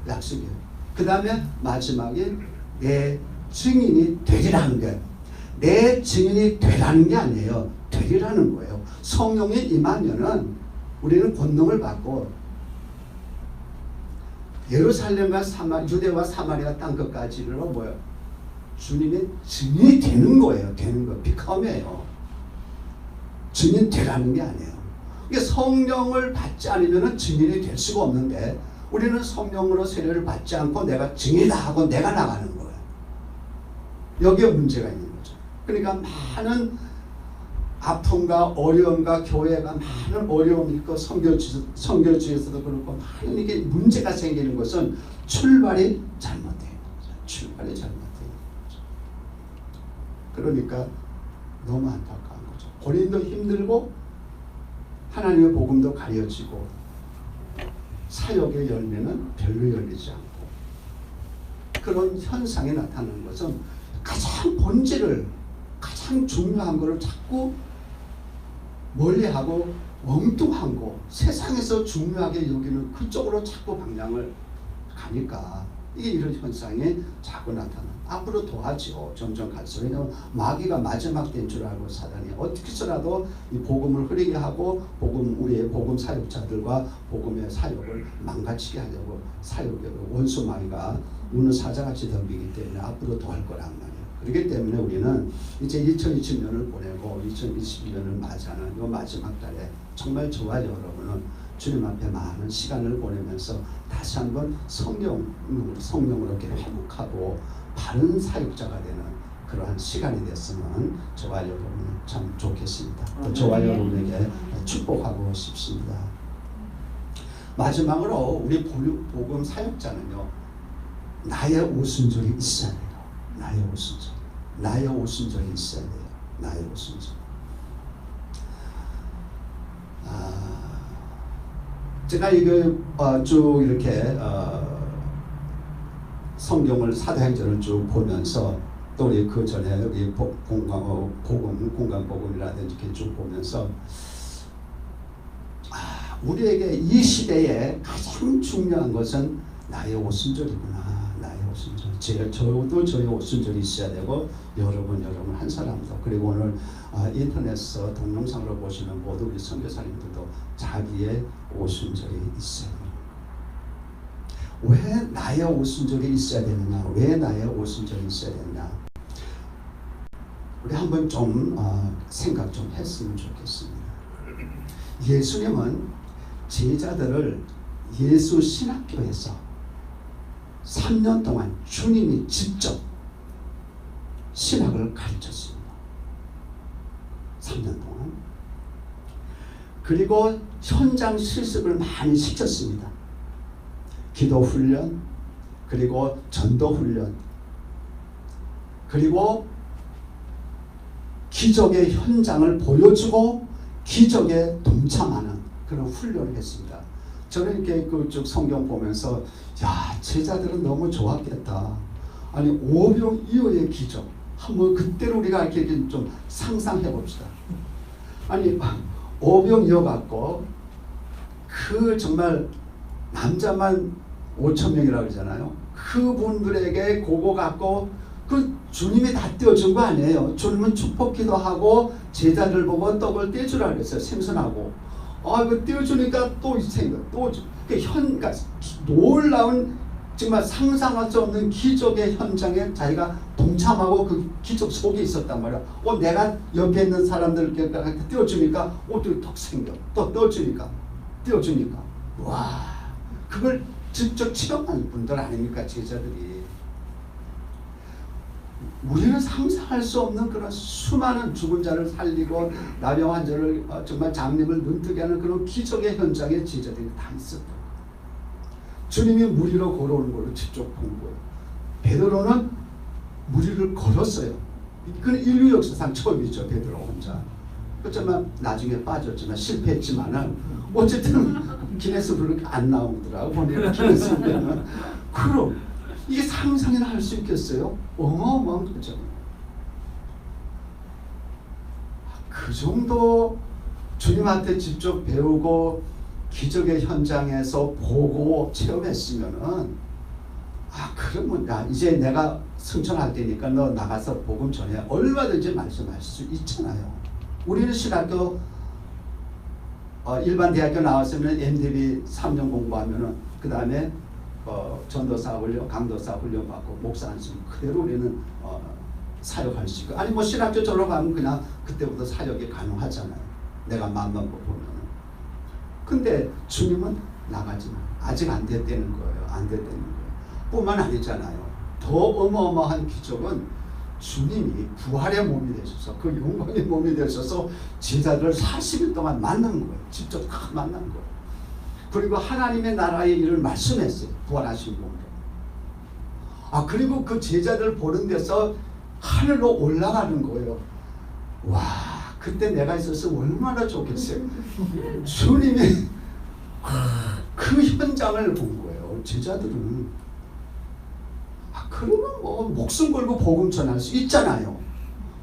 약속이에요. 그 다음에 마지막에 내 증인이 되리라는 거예요. 내 증인이 되라는 게 아니에요. 되리라는 거예요. 성령이 임하면은 우리는 권능을 받고 예루살렘과 유대와 사마리아 땅 끝까지는 뭐예요? 주님의 증인이 되는 거예요. 되는 거. 비컴이에요. 증인 되라는 게 아니에요. 이게 성령을 받지 않으면 증인이 될 수가 없는데 우리는 성령으로 세례를 받지 않고 내가 증인이다 하고 내가 나가는 거예요. 여기에 문제가 있는 거죠. 그러니까 많은 아픔과 어려움과 교회가 많은 어려움이 있고 선교지에서도 그렇고 많은 이게 문제가 생기는 것은 출발이 잘못된 거죠. 출발이 잘못된 거죠. 그러니까 너무 안타까운 거죠. 본인도 힘들고 하나님의 복음도 가려지고 사역의 열매는 별로 열리지 않고 그런 현상이 나타나는 것은 가장 본질을 가장 중요한 것을 자꾸 멀리하고 엉뚱한 거 세상에서 중요하게 여기는 그쪽으로 자꾸 방향을 가니까 이게 이런 현상이 자꾸 나타나. 앞으로 더하죠. 점점 갈수록. 왜냐하면 마귀가 마지막 된 줄 알고 사단이 어떻게 해서라도 이 복음을 흐리게 하고 우리의 복음 사역자들과 복음의 사역을 망가치게 하려고 사역의 원수 마귀가 우는 사자같이 덤비기 때문에 앞으로 더 할 거란 말이에요. 그렇기 때문에 우리는 이제 2020년을 보내고 2021년을 맞이하는 이 마지막 달에 정말 저와 여러분은 주님 앞에 많은 시간을 보내면서 다시 한번 성령으로 이렇게 회복하고 바른 사역자가 되는 그러한 시간이 됐으면 저와 여러분은 참 좋겠습니다. 또 저와 여러분에게 축복하고 싶습니다. 마지막으로 우리 복음 사역자는요, 나의 오순절이 있어야 돼요. 나의 오순절. 나의 오순절이 있어야 돼요. 나의 오순절. 제가 이거 쭉 이렇게 성경을 사도행전을 쭉 보면서 또 우리 그 전에 여기 공간복음이라든지 이렇게 쭉 보면서 우리에게 이 시대에 가장 중요한 것은 나의 오순절이구나. 나의 오순절. 저도 저의 오순절이 있어야 되고 여러분 한 사람도 그리고 오늘 인터넷에서 동영상으로 보시는 모두 우리 선교사님들도 자기의 오순절이 있어요. 왜 나의 오순절이 있어야 되느냐? 왜 나의 오순절이 있어야 되느냐? 우리 한번 좀 생각 좀 했으면 좋겠습니다. 예수님은 제자들을 예수 신학교에서 3년 동안 주님이 직접 신학을 가르쳤습니다. 3년 동안. 그리고 현장 실습을 많이 시켰습니다. 기도 훈련, 그리고 전도 훈련, 그리고 기적의 현장을 보여주고 기적에 동참하는 그런 훈련을 했습니다. 저는 이렇게 쭉 성경 보면서 제자들은 너무 좋았겠다. 아니 오병 이어의 기적 한번 그때로 우리가 이렇게 좀 상상해 봅시다. 아니 오병 이어 갖고 그 정말 남자만 5,000명이라고 그러잖아요. 그분들에게 그거 갖고 그 주님이 다 떼어준 거 아니에요. 주님은 축복기도 하고 제자들 보고 떡을 떼주라 그랬어요. 생선하고. 이거 떼어주니까 또 생겨. 그러니까 놀라운 정말 상상할 수 없는 기적의 현장에 자기가 동참하고 그 기적 속에 있었단 말이야. 내가 옆에 있는 사람들께 떼어주니까 또 생겨. 또 떼어주니까. 와, 그걸 직접 체험한 분들 아닙니까, 제자들이. 우리는 상상할 수 없는 그런 수많은 죽은 자를 살리고 나병 환자를 정말 장님을 눈뜨게 하는 그런 기적의 현장에 제자들이 다 있었다. 주님이 물 위로 걸어오는 걸 직접 본 거예요. 베드로는 물 위를 걸었어요. 그건 인류 역사상 처음이죠. 베드로 혼자. 그렇지만 나중에 빠졌지만 실패했지만은 어쨌든 기네스북에 안 나오더라고. 보니까 기네스북에는. 그럼 이게 상상이나 할 수 있겠어요? 어마어마한 거죠. 그 정도 주님한테 직접 배우고 기적의 현장에서 보고 체험했으면은 그러면 야 이제 내가 승천할 때니까 너 나가서 복음 전해 얼마든지 말씀할 수 있잖아요. 우리는 신학교 일반 대학교 나왔으면 MDB 3년 공부하면은 그 다음에 전도사 훈련, 강도사 훈련 받고 목사 안수면 그대로 우리는 사역할 수 있고 아니 뭐 신학교 졸업하면 그냥 그때부터 사역이 가능하잖아요. 내가 마음만 보면은. 근데 주님은 나가지 마. 아직 안 됐다는 거예요. 안 됐다는 거예요. 뿐만 아니잖아요. 더 어마어마한 기적은 주님이 부활의 몸이 되셔서 그 영광의 몸이 되셔서 제자들을 40일 동안 만난 거예요. 직접 다 만난 거예요. 그리고 하나님의 나라의 일을 말씀했어요. 부활하신 몸으로. 그리고 그 제자들 보는 데서 하늘로 올라가는 거예요. 와, 그때 내가 있었으면 얼마나 좋겠어요. 주님이 그 현장을 본 거예요. 제자들은. 그러면 뭐 목숨 걸고 복음 전할 수 있잖아요.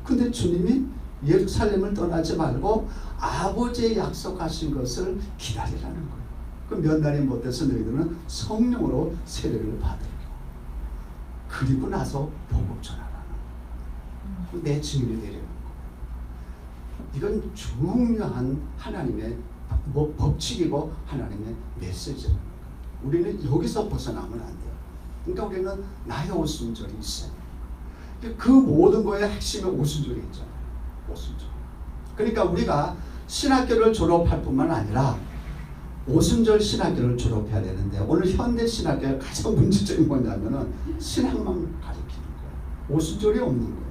근데 주님이 예루살렘을 떠나지 말고 아버지의 약속하신 것을 기다리라는 거예요. 그 몇 날이 못 돼서 너희들은 성령으로 세례를 받으리라. 그리고 나서 복음 전하라는 거예요. 내 증인이 되려는 거예요. 이건 중요한 하나님의 법칙이고 하나님의 메시지라는 거예요. 우리는 여기서 벗어나면 안 돼요. 그러니까 우리는 나의 오순절이 있어요. 그 모든 거의 핵심에 오순절이 있잖아요. 오순절. 그러니까 우리가 신학교를 졸업할 뿐만 아니라 오순절 신학교를 졸업해야 되는데 오늘 현대 신학교의 가장 문제점이 뭐냐면은 신학만 가르치는 거예요. 오순절이 없는 거예요.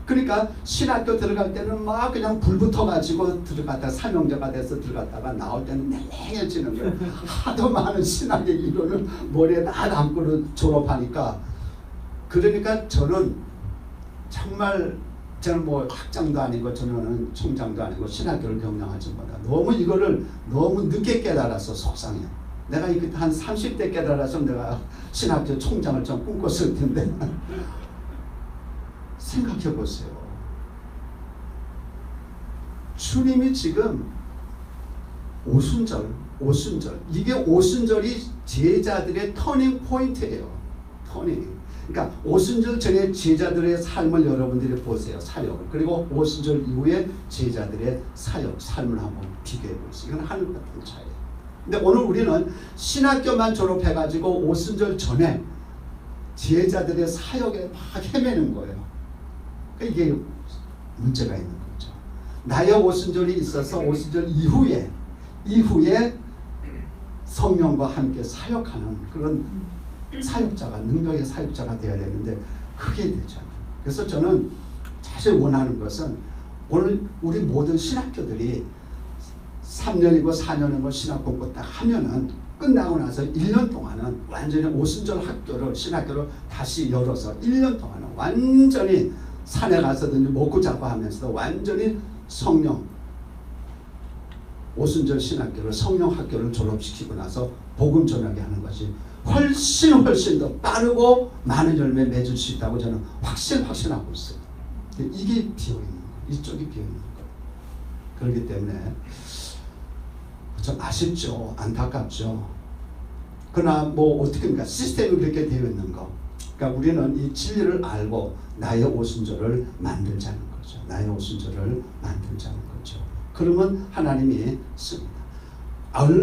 그러니까 신학교 들어갈 때는 막 그냥 불 붙어가지고 들어갔다가 사명자가 돼서 들어갔다가 나올 때는 맹해지는 거예요. 하도 많은 신학의 이론을 머리에 다 담고 졸업하니까. 그러니까 저는 정말 저는 뭐 학장도 아니고 저는 총장도 아니고 신학교를 경영하지 못해. 너무 이거를 너무 늦게 깨달아서 속상해요. 내가 이렇게 한 30대 깨달아서 내가 신학교 총장을 좀 꿈꿨을 텐데. 생각해 보세요. 주님이 지금 오순절 이게 오순절이 제자들의 터닝 포인트예요. 터닝. 그러니까 오순절 전에 제자들의 삶을 여러분들이 보세요. 사역을. 그리고 오순절 이후에 제자들의 삶을 한번 비교해 보세요. 이건 하늘 같은 차이예요. 근데 오늘 우리는 신학교만 졸업해가지고 오순절 전에 제자들의 사역에 막 헤매는 거예요. 이게 문제가 있는 거죠. 나의 오순절이 있어서 오순절 이후에 성령과 함께 사역하는 그런 사역자가 능력의 사역자가 되어야 되는데 그게 되잖아요. 그래서 저는 사실 원하는 것은 오늘 우리 모든 신학교들이 3년이고 4년이고 신학 공부 딱 하면은 끝나고 나서 1년 동안은 완전히 오순절 학교를 신학교를 다시 열어서 1년 동안은 완전히 산에 가서든지 먹고 자고 하면서도 완전히 성령 오순절 신학교를 성령 학교를 졸업시키고 나서 복음 전하게 하는 것이 훨씬 더 빠르고 많은 열매 맺을 수 있다고 저는 확신하고 있어요. 이게 비어있는 거예요. 이쪽이 비어있는 거예요. 그렇기 때문에 좀 아쉽죠. 안타깝죠. 그러나 뭐 어떻게입니까? 시스템이 그렇게 되어 있는 거. 그러니까 우리는 이 진리를 알고 나의 오순절을 만들자는 거죠. 나의 오순절을 만들자는 거죠. 그러면 하나님이 씁니다.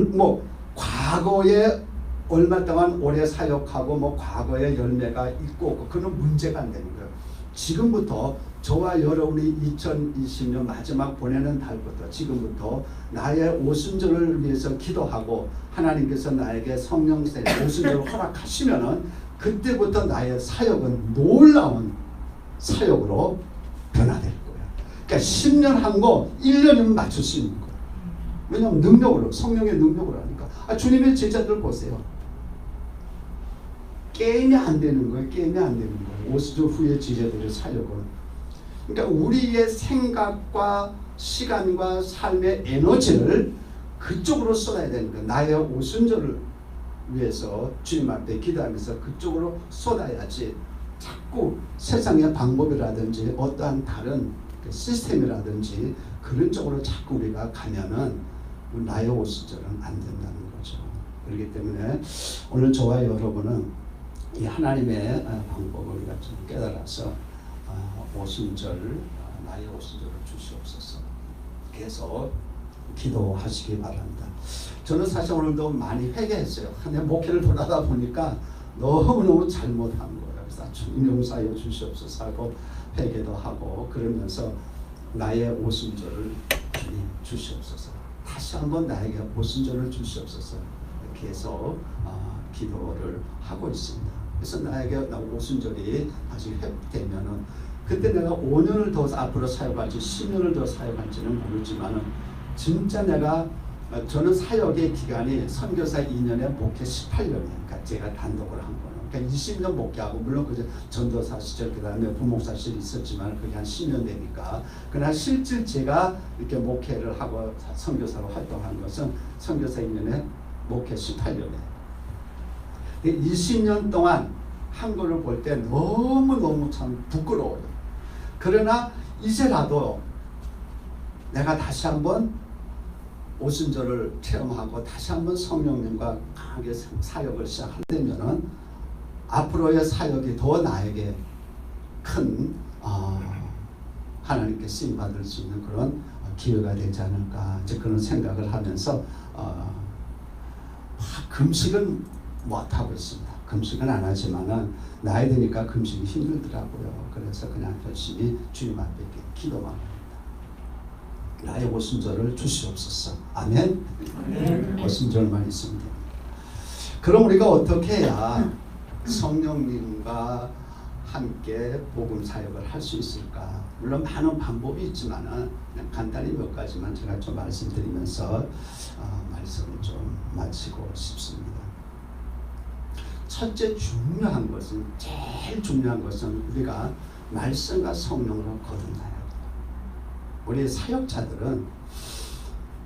뭐 과거에 얼마 동안 오래 사역하고 뭐 과거의 열매가 있고 없고 그런 문제가 안 되는 거예요. 지금부터 저와 여러분이 2020년 마지막 보내는 달부터 지금부터 나의 오순절을 위해서 기도하고 하나님께서 나에게 성령 세례 오순절을 허락하시면은 그때부터 나의 사역은 놀라운 사역으로 변화될 거예요. 그러니까 10년 한 거 1년이면 맞출 수 있는 거예요. 왜냐하면 능력으로 성령의 능력으로 하니까. 주님의 제자들 보세요. 게임이 안 되는 거예요. 게임이 안 되는 거예요. 오순절 후에 지제들의 사역은. 그러니까 우리의 생각과 시간과 삶의 에너지를 그쪽으로 쏟아야 되는 거예요. 나의 오순절을 위해서 주님 앞에 기도하면서 그쪽으로 쏟아야지 자꾸 세상의 방법이라든지 어떠한 다른 시스템이라든지 그런 쪽으로 자꾸 우리가 가면은 나의 오순절은 안 된다는 거죠. 그렇기 때문에 오늘 저와 여러분은 이 하나님의 방법을 우리가 좀 깨달아서 오순절, 나의 오순절을 주시옵소서 계속 기도하시기 바랍니다. 저는 사실 오늘도 많이 회개했어요. 내 목회를 돌아다 보니까 너무너무 잘못한 거예요. 그래서 인용사여 주시옵소서 하고 회개도 하고 그러면서 나의 오순절을 주님 주시옵소서. 다시 한번 나에게 오순절을 주시옵소서. 계속 기도를 하고 있습니다. 그래서 나에게 오순절이 다시 회복되면은 그때 내가 5년을 더 앞으로 사역할지 10년을 더 사역할지는 모르지만은 진짜 내가 저는 사역의 기간이 선교사 2년에 목회 18년이에요. 그러니까 제가 단독으로 한 거는. 그러니까 20년 목회하고 물론 그 전도사 시절 그다음에 부목사 시절이 있었지만 그게 한 10년 되니까 그러나 실제 제가 이렇게 목회를 하고 선교사로 활동한 것은 선교사 2년에 목회 18년이에요. 20년 동안 한 거를 볼 때 너무너무 참 부끄러워요. 그러나 이제라도 내가 다시 한번 오순절을 체험하고 다시 한번 성령님과 강하게 사역을 시작한다면은 앞으로의 사역이 더 나에게 큰 하나님께 쓰임 받을 수 있는 그런 기회가 되지 않을까 이제 그런 생각을 하면서 금식은 못 하고 있습니다. 금식은 안 하지만은 나이 드니까 금식이 힘들더라고요. 그래서 그냥 열심히 주님 앞에 기도만 합니다. 나의 오순절을 주시옵소서. 아멘. 오순절만 있으면 됩니다. 그럼 우리가 어떻게 해야 성령님과 함께 복음 사역을 할 수 있을까? 물론 많은 방법이 있지만은 그냥 간단히 몇 가지만 제가 좀 말씀드리면서 말씀을 좀 마치고 싶습니다. 첫째 중요한 것은 제일 중요한 것은 우리가 말씀과 성령으로 거듭나야 돼요. 우리 사역자들은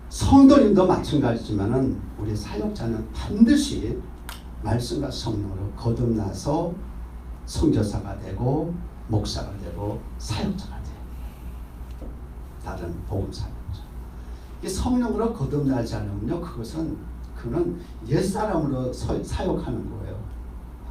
성도님도 마찬가지지만은 우리 사역자는 반드시 말씀과 성령으로 거듭나서 선교사가 되고 목사가 되고 사역자가 돼요. 다른 복음 사역자. 이 성령으로 거듭나지 않으면요, 그는 옛 사람으로 사역하는 거예요.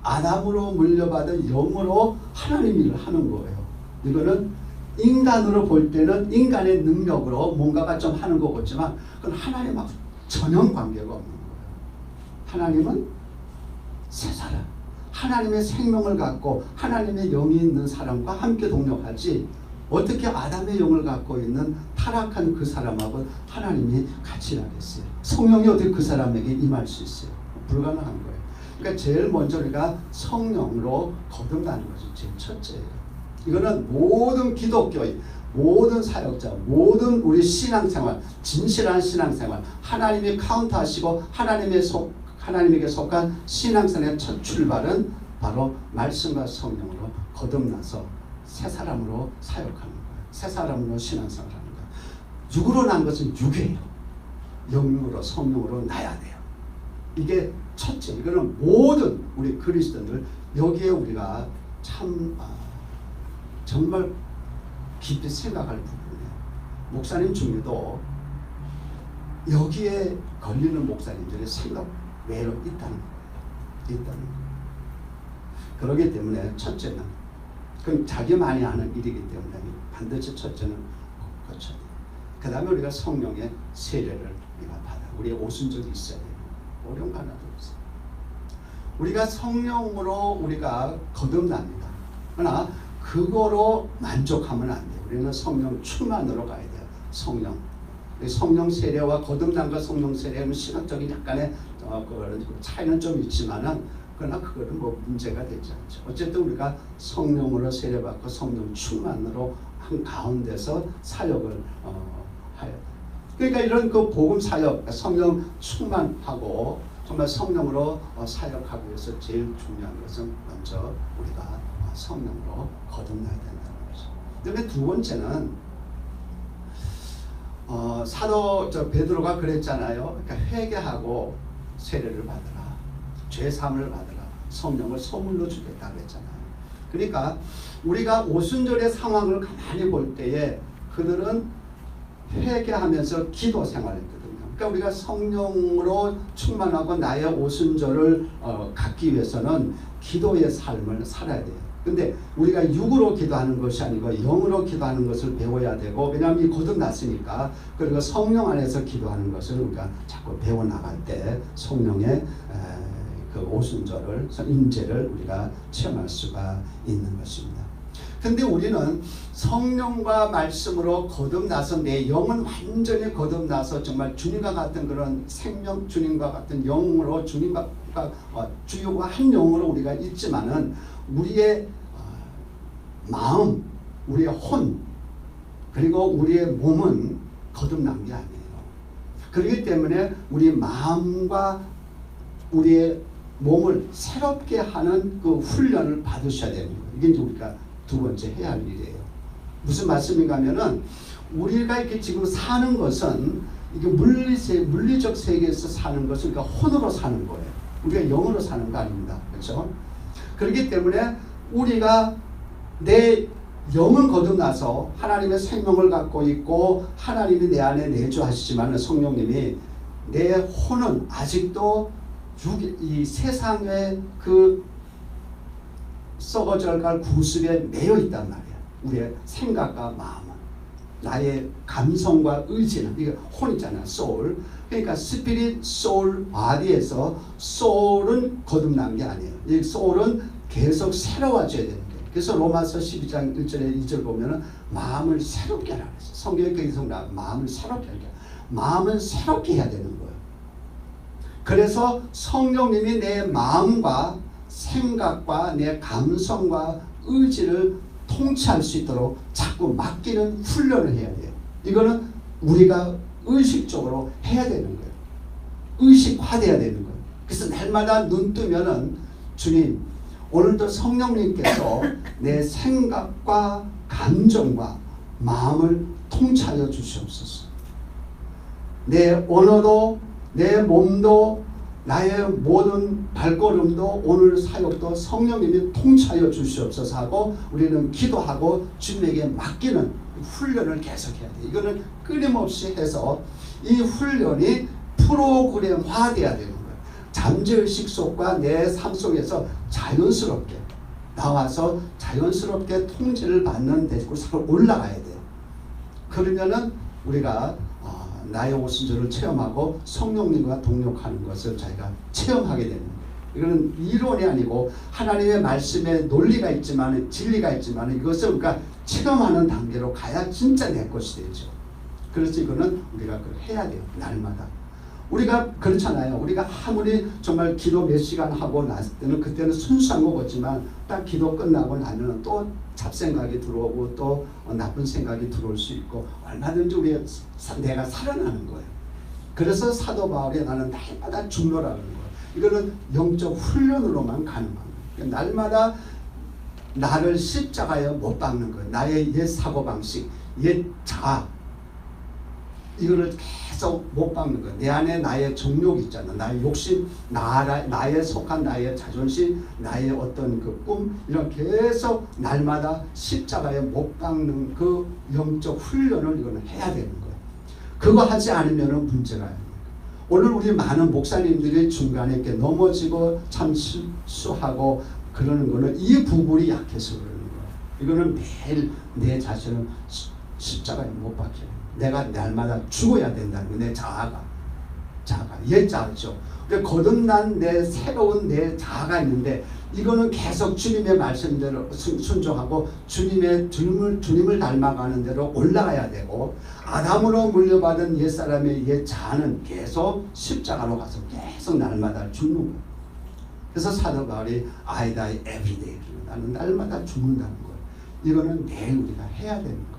아담으로 물려받은 영으로 하나님 일을 하는 거예요. 이거는 인간으로 볼 때는 인간의 능력으로 뭔가가 좀 하는 것 같지만 그건 하나님하고 전혀 관계가 없는 거예요. 하나님은 새 사람, 하나님의 생명을 갖고 하나님의 영이 있는 사람과 함께 동력하지 어떻게 아담의 영을 갖고 있는 타락한 그 사람하고 하나님이 같이 일하겠어요. 성령이 어떻게 그 사람에게 임할 수 있어요? 불가능한 거예요. 그러니까 제일 먼저 우리가 성령으로 거듭나는 것이 제일 첫째예요. 이거는 모든 기독교인, 모든 사역자, 모든 우리 신앙생활, 진실한 신앙생활, 하나님이 카운트하시고 하나님에게 속한 신앙생활의 첫 출발은 바로 말씀과 성령으로 거듭나서 새 사람으로 사역하는 거예요. 새 사람으로 신앙생활을 하는 거예요. 육으로 난 것은 육이에요. 영으로 성령으로 나야 돼요. 이게 첫째. 이거는 모든 우리 그리스도인들 여기에 우리가 참 정말 깊이 생각할 부분이에요. 목사님 중에도 여기에 걸리는 목사님들의 생각 외로 있다는 거예요. 그렇기 때문에 첫째는 그건 자기만이 하는 일이기 때문에 반드시 첫째는 거쳐야 돼요. 그 다음에 우리가 성령의 세례를 우리가 받아. 우리의 오순절이 있어야 돼요. 어려운 거 하나도 없어요. 우리가 성령으로 우리가 거듭납니다. 그러나 그거로 만족하면 안 돼요. 우리는 성령 충만으로 가야 돼요. 성령 세례와 거듭남과 성령 세례는 신학적인 약간의 차이는 좀 있지만은 그러나 그거는 뭐 문제가 되지 않죠. 어쨌든 우리가 성령으로 세례받고 성령 충만으로 한 가운데서 사역을 해야 돼요. 그러니까 이런 그 복음 사역, 성령 충만하고 정말 성령으로 사역하기 위해서 제일 중요한 것은 먼저 우리가 성령으로 거듭나야 된다는 거죠. 그다음에 두 번째는 사도 베드로가 그랬잖아요. 그러니까 회개하고 세례를 받으라, 죄 사함을 받으라, 성령을 선물로 주겠다 그랬잖아요. 그러니까 우리가 오순절의 상황을 가만히 볼 때에 그들은 회개하면서 기도 생활했거든요. 그러니까 우리가 성령으로 충만하고 나의 오순절을 갖기 위해서는 기도의 삶을 살아야 돼요. 근데 우리가 육으로 기도하는 것이 아니고 영으로 기도하는 것을 배워야 되고, 왜냐하면 이 거듭났으니까. 그리고 성령 안에서 기도하는 것을 우리가 자꾸 배워나갈 때 성령의 그 오순절을, 임재를 우리가 체험할 수가 있는 것입니다. 근데 우리는 성령과 말씀으로 거듭나서 내 영은 완전히 거듭나서 정말 주님과 같은 그런 생명, 주님과 같은 영으로 주님과 주님과 한 영으로 우리가 있지만은 우리의 마음, 우리의 혼, 그리고 우리의 몸은 거듭난 게 아니에요. 그렇기 때문에 우리 마음과 우리의 몸을 새롭게 하는 그 훈련을 받으셔야 되는 거예요. 이게 이제 우리가 두 번째 해야 할 일이에요. 무슨 말씀인가 하면은 우리가 이렇게 지금 사는 것은 이게 물리적 세계에서 사는 것은 그러니까 혼으로 사는 거예요. 우리가 영으로 사는 거 아닙니다. 그렇죠? 그렇기 때문에 우리가 내 영은 거듭나서 하나님의 생명을 갖고 있고 하나님이 내 안에 내주하시지만 성령님이 내 혼은 아직도 이 세상의 그 썩어져갈 구습에 매여 있단 말이야. 우리의 생각과 마음은, 나의 감성과 의지는, 이게 혼이잖아, 소울. 그러니까 스피릿, 소울, 바디에서 소울은 거듭난 게 아니에요. 이 소울은 계속 새로워져야 되는 거예요. 그래서 로마서 12장 1절에 2절 보면은 마음을 새롭게 하라고 했어요. 성경에 계속 마음을 새롭게 하라. 마음은 새롭게 해야 되는 거예요. 그래서 성령님이 내 마음과 생각과 내 감성과 의지를 통치할 수 있도록 자꾸 맡기는 훈련을 해야 돼요. 이거는 우리가 의식적으로 해야 되는 거예요. 의식화돼야 되는 거예요. 그래서 날마다 눈 뜨면은 주님, 오늘도 성령님께서 내 생각과 감정과 마음을 통치하여 주시옵소서. 내 언어도 내 몸도 나의 모든 발걸음도 오늘 사역도 성령님이 통치하여 주시옵소서 하고 우리는 기도하고 주님에게 맡기는 훈련을 계속해야 돼요. 이거는 끊임없이 해서 이 훈련이 프로그램화돼야 되는 거예요. 잠재의식 속과 내 삶 속에서 자연스럽게 나와서 자연스럽게 통제를 받는 데로 올라가야 돼요. 그러면은 우리가 나의 오순절을 체험하고 성령님과 동력하는 것을 저희가 체험하게 되는 거예요. 이거는 이론이 아니고 하나님의 말씀에 논리가 있지만 진리가 있지만 이것을 우리가 체험하는 단계로 가야 진짜 내 것이 되죠. 그래서 이거는 우리가 해야 돼요. 날마다. 우리가 그렇잖아요. 우리가 아무리 정말 기도 몇 시간 하고 났을 때는 그때는 순수한 것 같지만 딱 기도 끝나고 나면 또 잡생각이 들어오고 또 나쁜 생각이 들어올 수 있고 얼마든지 내가 살아나는 거예요. 그래서 사도 바울이 나는 날마다 죽노라는 거예요. 이거는 영적 훈련으로만 가능한 거예요. 날마다 나를 십자가에 못 박는 거예요. 나의 옛 사고방식, 옛 자아 이거를 계속 못 박는 거예요. 내 안에 나의 정욕 있잖아. 나의 욕심, 나의 속한 나의 자존심, 나의 어떤 그 꿈, 이런 계속 날마다 십자가에 못 박는 그 영적 훈련을 이거는 해야 되는 거예요. 그거 하지 않으면 문제가 아니에요. 오늘 우리 많은 목사님들이 중간에 이렇게 넘어지고 참 실수하고 그러는 거는 이 부분이 약해서 그러는 거예요. 이거는 매일 내 자신을 십자가에 못 박혀요. 내가 날마다 죽어야 된다는 거예요. 내 자아가. 옛 자아죠. 거듭난 내 새로운 내 자아가 있는데 이거는 계속 주님의 말씀대로 순종하고 주님을 닮아가는 대로 올라가야 되고 아담으로 물려받은 옛사람의 옛 자아는 계속 십자가로 가서 계속 날마다 죽는 거예요. 그래서 사도 바울이 I die every day. 나는 날마다 죽는다는 거예요. 이거는 매일 우리가 해야 되는 거예요.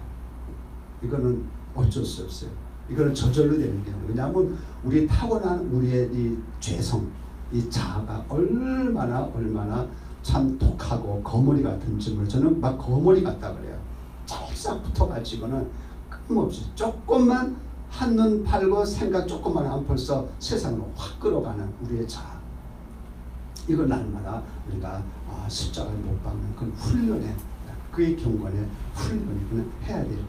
이거는 어쩔 수 없어요. 이거는 저절로 되는 게 아니에요. 왜냐하면 우리 타고난 우리의 이 죄성, 이 자아가 얼마나 참 독하고 거머리 같은 짐을 저는 막 거머리 같다 그래요. 찰싹 붙어가지고는 끊임없이 조금만 한눈 팔고 생각 조금만 하면 벌써 세상으로 확 끌어가는 우리의 자아. 이걸 날마다 우리가 십자가에 못 박는 그런 훈련에, 그의 경건의 훈련을 해야 돼요.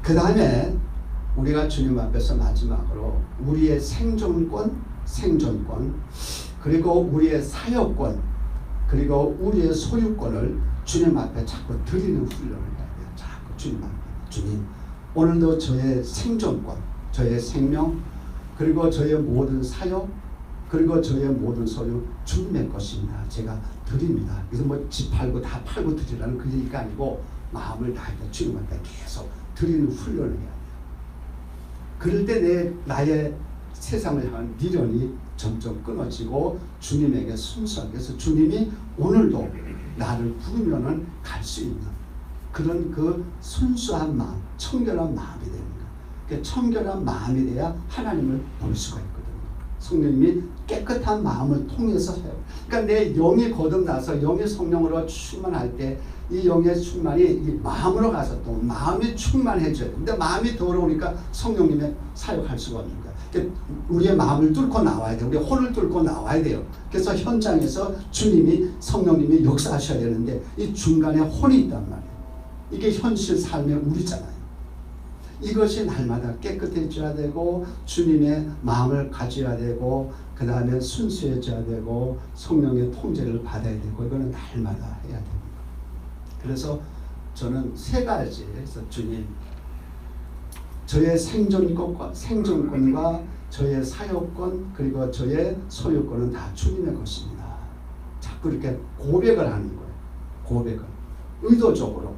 그 다음에 우리가 주님 앞에서 마지막으로 우리의 생존권, 그리고 우리의 사역권, 그리고 우리의 소유권을 주님 앞에 자꾸 드리는 훈련을 해야 돼요. 자꾸 주님 앞에. 주님, 오늘도 저의 생존권, 저의 생명, 그리고 저의 모든 사역, 그리고 저의 모든 소유 주님의 것입니다. 제가 드립니다. 그래서 뭐 집 팔고 다 팔고 드리라는 그 얘기가 아니고 마음을 다해서 주님 앞에 계속 드리는 훈련을 해야 돼요. 그럴 때 나의 세상을 향한 미련이 점점 끊어지고 주님에게 순수하게 해서 주님이 오늘도 나를 부르면은 갈 수 있는 그런 그 순수한 마음, 청결한 마음이 됩니다. 그 청결한 마음이 돼야 하나님을 볼 수가 있거든요. 성령님이 깨끗한 마음을 통해서 해요. 그러니까 내 영이 거듭나서 영의 성령으로 충만할 때 이 영의 충만이 이 마음으로 가서 또 마음이 충만해져요. 근데 마음이 더러우니까 성령님의 사역할 수가 없는 거야. 그러니까 우리의 마음을 뚫고 나와야 돼요. 우리 혼을 뚫고 나와야 돼요. 그래서 현장에서 주님이 성령님이 역사하셔야 되는데 이 중간에 혼이 있단 말이에요. 이게 현실 삶의 우리잖아요. 이것이 날마다 깨끗해져야 되고 주님의 마음을 가져야 되고 그 다음에 순수해져야 되고 성령의 통제를 받아야 되고 이거는 날마다 해야 됩니다. 그래서 저는 세 가지에서 주님, 저의 생존권과 저의 사역권 그리고 저의 소유권은 다 주님의 것입니다. 자꾸 이렇게 고백을 하는 거예요. 고백을 의도적으로.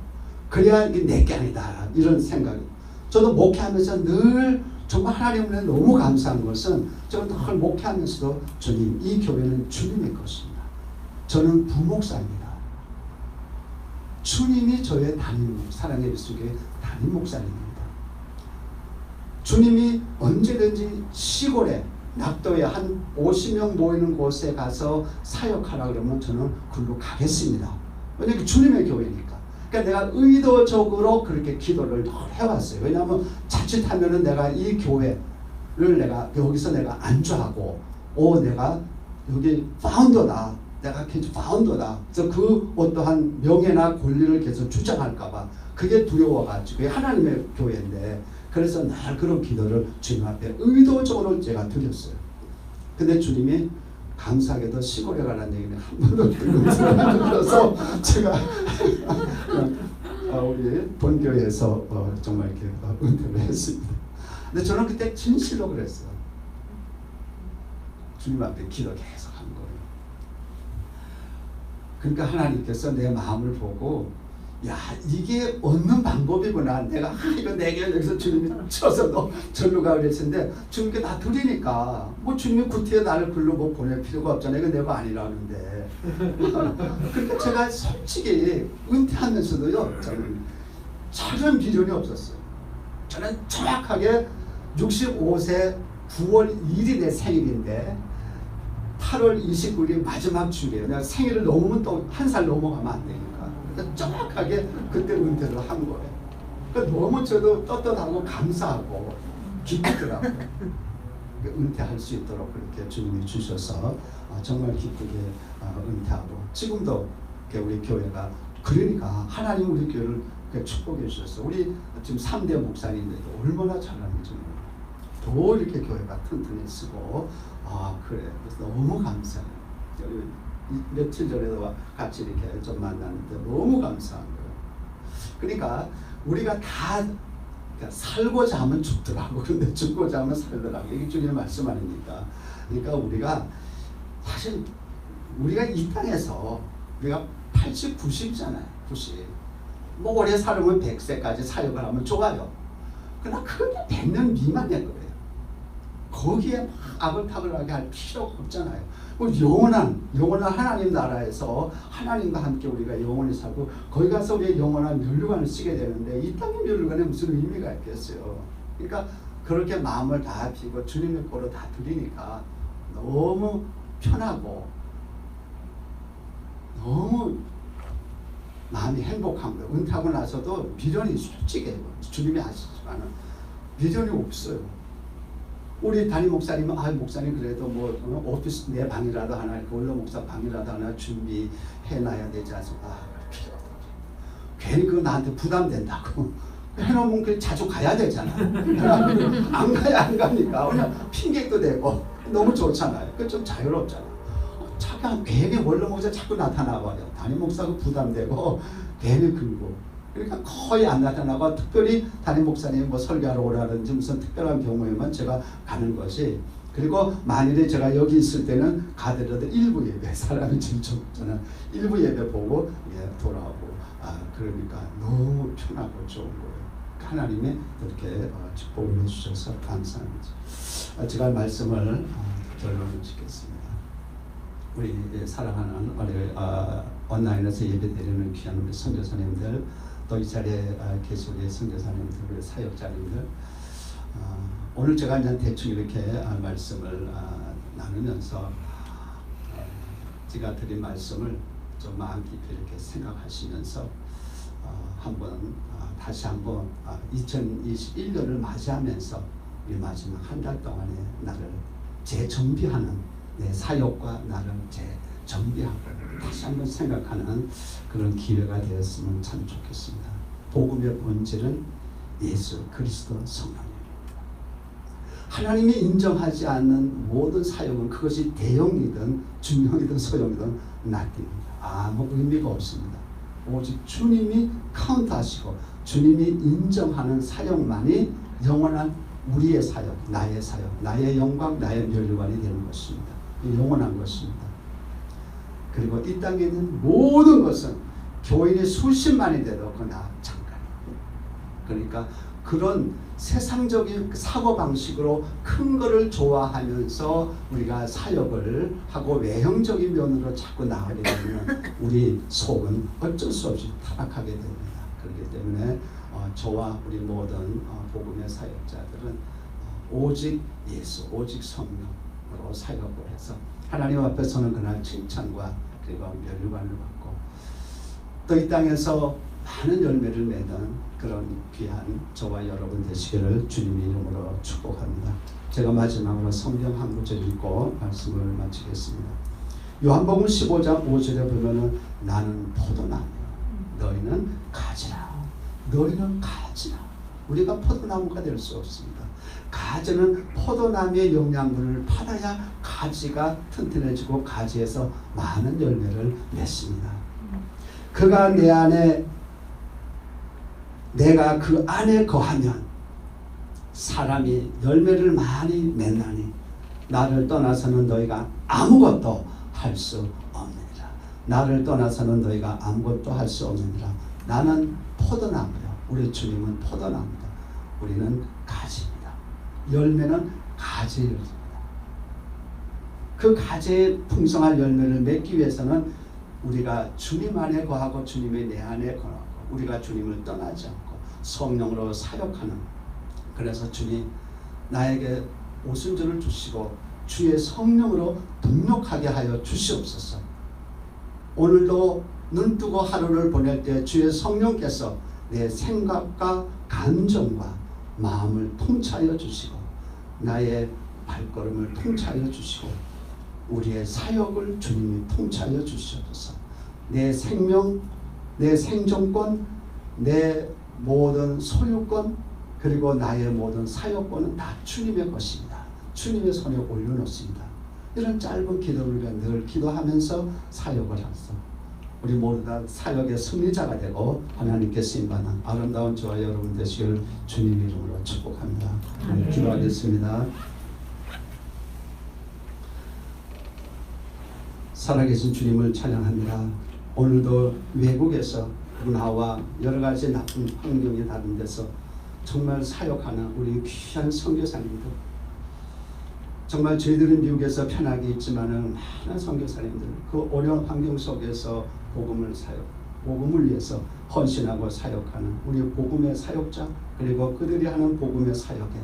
그래야 이게 내게 아니다 이런 생각이. 저도 목회하면서 늘 정말 하나님을 너무 감사한 것은 저는 늘 목회하면서도 주님, 이 교회는 주님의 것입니다. 저는 부목사입니다. 주님이 저의 사랑의 예수교회 담임 목사님입니다. 주님이 언제든지 시골에 낙도에 한 50명 모이는 곳에 가서 사역하라 그러면 저는 그걸로 가겠습니다. 왜냐하면 주님의 교회니까. 그러니까 내가 의도적으로 그렇게 기도를 늘 해왔어요. 왜냐하면 자칫하면은 내가 이 교회를 내가 여기서 내가 안주하고 내가 여기 파운더다. 내가 계속 파운더다. 그래서 그 어떠한 명예나 권리를 계속 주장할까봐 그게 두려워가지고 하나님의 교회인데 그래서 늘 그런 기도를 주님 앞에 의도적으로 제가 드렸어요. 근데 주님이 감사하게도 시골에 가라는 얘기는 한 번도 들어서 제가 우리 본교회에서 정말 이렇게 은퇴를 했습니다. 근데 저는 그때 진실로 그랬어요. 주님 앞에 기도 계속 한 거예요. 그러니까 하나님께서 내 마음을 보고 야 이게 얻는 방법이구나. 내가 이거 내게 여기서 주님이 쳐서 너 절로 가 그랬는데 주님께 다 드리니까 뭐 주님이 구태여 나를 글로 뭐 보낼 필요가 없잖아요. 이거 내가 아니라는데. 그러니까 제가 솔직히 은퇴하면서도요 저는 전혀 비전이 없었어요. 저는 정확하게 65세 9월 1일이 내 생일인데 8월 29일이 마지막 주일이에요. 내가 생일을 넘으면 또 한 살 넘어가면 안 되니까. 그러니까 정확하게 그때 은퇴를 한 거예요. 그러니까 너무 저도 떳떳하고 감사하고 기쁘더라고요. 은퇴할 수 있도록 그렇게 주님이 주셔서 정말 기쁘게 은퇴하고 지금도 우리 교회가 그러니까 하나님 우리 교회를 축복해 주셨어요. 우리 지금 3대 목사님들도 얼마나 잘하는지 더 이렇게 교회가 튼튼해지고 그래. 그래서 너무 감사해요. 며칠 전에도 같이 이렇게 좀 만났는데 너무 감사한 거예요. 그러니까 우리가 다 살고자 하면 죽더라고. 근데 죽고자 하면 살더라고. 이게 주님의 말씀 아닙니까? 그러니까 우리가 사실 우리가 이 땅에서 우리가 80, 90이잖아요. 90. 뭐 오래 살으면 100세까지 사역을 하면 좋아요. 그러나 그게 100년 미만일 거예요. 거기에 막 아글타글하게 할 필요가 없잖아요. 우리 영원한 하나님 나라에서 하나님과 함께 우리가 영원히 살고 거기 가서 우리의 영원한 면류관을 쓰게 되는데 이 땅의 면류관에 무슨 의미가 있겠어요. 그러니까 그렇게 마음을 다 비고 주님의 거로 다 드리니까 너무 편하고 너무 마음이 행복한 거예요. 은퇴하고 나서도 미련이 솔직히 주님이 아시지만 미련이 없어요. 우리 담임 목사님은 목사님 그래도 뭐 오피스 내 방이라도 하나 원로 목사 방이라도 하나 준비해놔야 되지 않습니까? 필요 없어. 괜히 그거 나한테 부담된다고 해놓으면 그 자주 가야 되잖아. 안 가야 안 가니까 그냥 핑계도 되고 너무 좋잖아요. 그 좀 자유롭잖아. 자기가 괜히 원로 목사 자꾸 나타나봐요. 담임 목사가 부담되고 괜히 긁고. 그러니까 거의 안 나타나고 특별히 담임 목사님 뭐 설교하러 오라든지 무슨 특별한 경우에만 제가 가는 것이. 그리고 만일에 제가 여기 있을 때는 가더라도 일부 예배 사람이 제일 적잖아. 일부 예배 보고 돌아오고 그러니까 너무 편하고 좋은 거예요. 하나님이 그렇게 축복을 해주셔서 감사합니다. 제가 말씀을 결론을 짓겠습니다. 우리 사랑하는 온라인에서 예배드리는 귀한 우리 선교사님들 또 이 자리에 계신 우리 선교사님들 우리 사역자님들 오늘 제가 그냥 대충 이렇게 말씀을 나누면서 제가 드린 말씀을 좀 마음 깊이 이렇게 생각하시면서 다시 한번 2021년을 맞이하면서 이 마지막 한 달 동안에 나를 재정비하는 내 사역과 나를 재정비하고 다시 한번 생각하는 그런 기회가 되었으면 참 좋겠습니다. 복음의 본질은 예수 그리스도 성령입니다. 하나님이 인정하지 않는 모든 사역은 그것이 대형이든 중형이든 소형이든 낫깁니다. 아무 의미가 없습니다. 오직 주님이 카운트하시고 주님이 인정하는 사역만이 영원한 우리의 사역, 나의 영광, 나의 면류관이 되는 것입니다. 영원한 것입니다. 그리고 이 땅에 있는 모든 것은 교인이 수십만이 돼도 그나 잠깐입니다. 그러니까 그런 세상적인 사고방식으로 큰 거를 좋아하면서 우리가 사역을 하고 외형적인 면으로 자꾸 나가게 되면 우리 속은 어쩔 수 없이 타락하게 됩니다. 그렇기 때문에 저와 우리 모든 복음의 사역자들은 오직 예수, 오직 성령으로 사역을 해서 하나님 앞에서는 그날 칭찬과 그리고 면류관을 받고 또 이 땅에서 많은 열매를 맺는 그런 귀한 저와 여러분 되시기를 주님의 이름으로 축복합니다. 제가 마지막으로 성경 한 구절 읽고 말씀을 마치겠습니다. 요한복음 15장 5절에 보면은 나는 포도나무요 너희는 가지라. 너희는 가지라. 우리가 포도나무가 될 수 없습니다. 가지는 포도나무의 영양분을 받아야 가지가 튼튼해지고 가지에서 많은 열매를 맺습니다. 그가 내 안에 내가 그 안에 거하면 사람이 열매를 많이 맺나니 나를 떠나서는 너희가 아무것도 할 수 없느니라. 나를 떠나서는 너희가 아무것도 할 수 없느니라. 나는 포도나무요. 우리 주님은 포도나무다. 우리는 가지입니다. 열매는 가지입니다. 그 가지의 풍성한 열매를 맺기 위해서는 우리가 주님 안에 거하고 주님의 내 안에 거하고 우리가 주님을 떠나지 않고 성령으로 사역하는. 그래서 주님 나에게 오순절을 주시고 주의 성령으로 동력하게 하여 주시옵소서. 오늘도 눈뜨고 하루를 보낼 때 주의 성령께서 내 생각과 감정과 마음을 통치하여 주시고 나의 발걸음을 통치하여 주시고 우리의 사역을 주님이 통치하여 주시옵소서. 내 생명, 내 생존권, 내 모든 소유권 그리고 나의 모든 사역권은 다 주님의 것입니다. 주님의 손에 올려놓습니다. 이런 짧은 기도를 우리가 늘 기도하면서 사역을 하면서 우리 모두 다 사역의 승리자가 되고 하나님께 쓰임받는 아름다운 저와 여러분 되시길 주님 이름으로 축복합니다. 기도하겠습니다. 살아계신 주님을 찬양합니다. 오늘도 외국에서 문화와 여러 가지 나쁜 환경이 다른 데서 정말 사역하는 우리 귀한 선교사님들 정말 저희들은 미국에서 편하게 있지만은 많은 선교사님들 그 어려운 환경 속에서 복음을 위해서 헌신하고 사역하는 우리 복음의 사역자 그리고 그들이 하는 복음의 사역에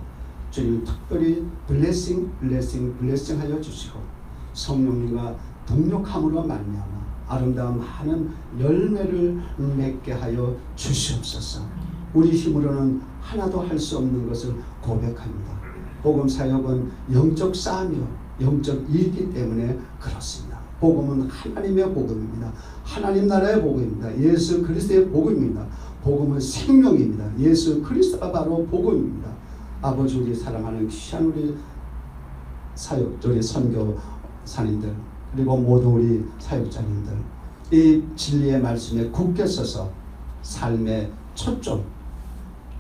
주님 특별히 블레싱 하여 주시고 성령님과 동력함으로 말미암아 아름다운 많은 열매를 맺게 하여 주시옵소서. 우리 힘으로는 하나도 할 수 없는 것을 고백합니다. 복음 사역은 영적 싸움이요 영적 일이기 때문에 그렇습니다. 복음은 하나님의 복음입니다. 하나님 나라의 복음입니다. 예수 그리스도의 복음입니다. 복음은 생명입니다. 예수 그리스도가 바로 복음입니다. 아버지 우리 사랑하는 귀한 우리 사역, 우리 선교사님들 그리고 모든 우리 사역자님들 이 진리의 말씀에 굳게 서서 삶의 초점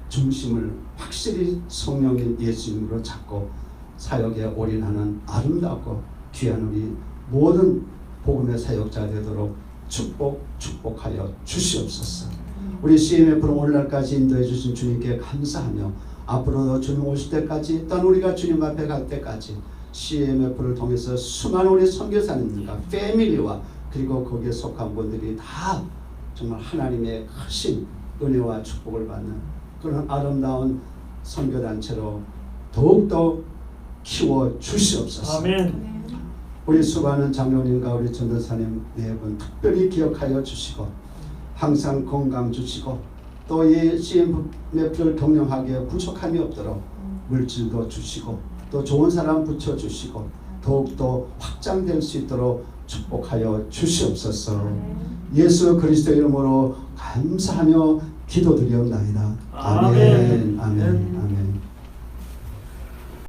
중심을 확실히 성령인 예수님으로 잡고 사역에 올인하는 아름답고 귀한 우리 모든 복음의 사역자 되도록 축복하여 주시옵소서. 우리 CMF로 오늘날까지 인도해 주신 주님께 감사하며 앞으로도 주님 오실 때까지 또는 우리가 주님 앞에 갈 때까지 CMF를 통해서 수많은 우리 선교사님들과 패밀리와 그리고 거기에 속한 분들이 다 정말 하나님의 크신 은혜와 축복을 받는 그런 아름다운 선교단체로 더욱더 키워 주시옵소서. 아멘. 우리 수고하는 장로님과 우리 전도사님 네 분 특별히 기억하여 주시고 항상 건강 주시고 또 이 CMF를 경영하기에 부족함이 없도록 물질도 주시고 또 좋은 사람 붙여주시고 더욱더 확장될 수 있도록 축복하여 주시옵소서. 예수 그리스도의 이름으로 감사하며 기도드리옵나이다. 아멘. 아멘. 아멘.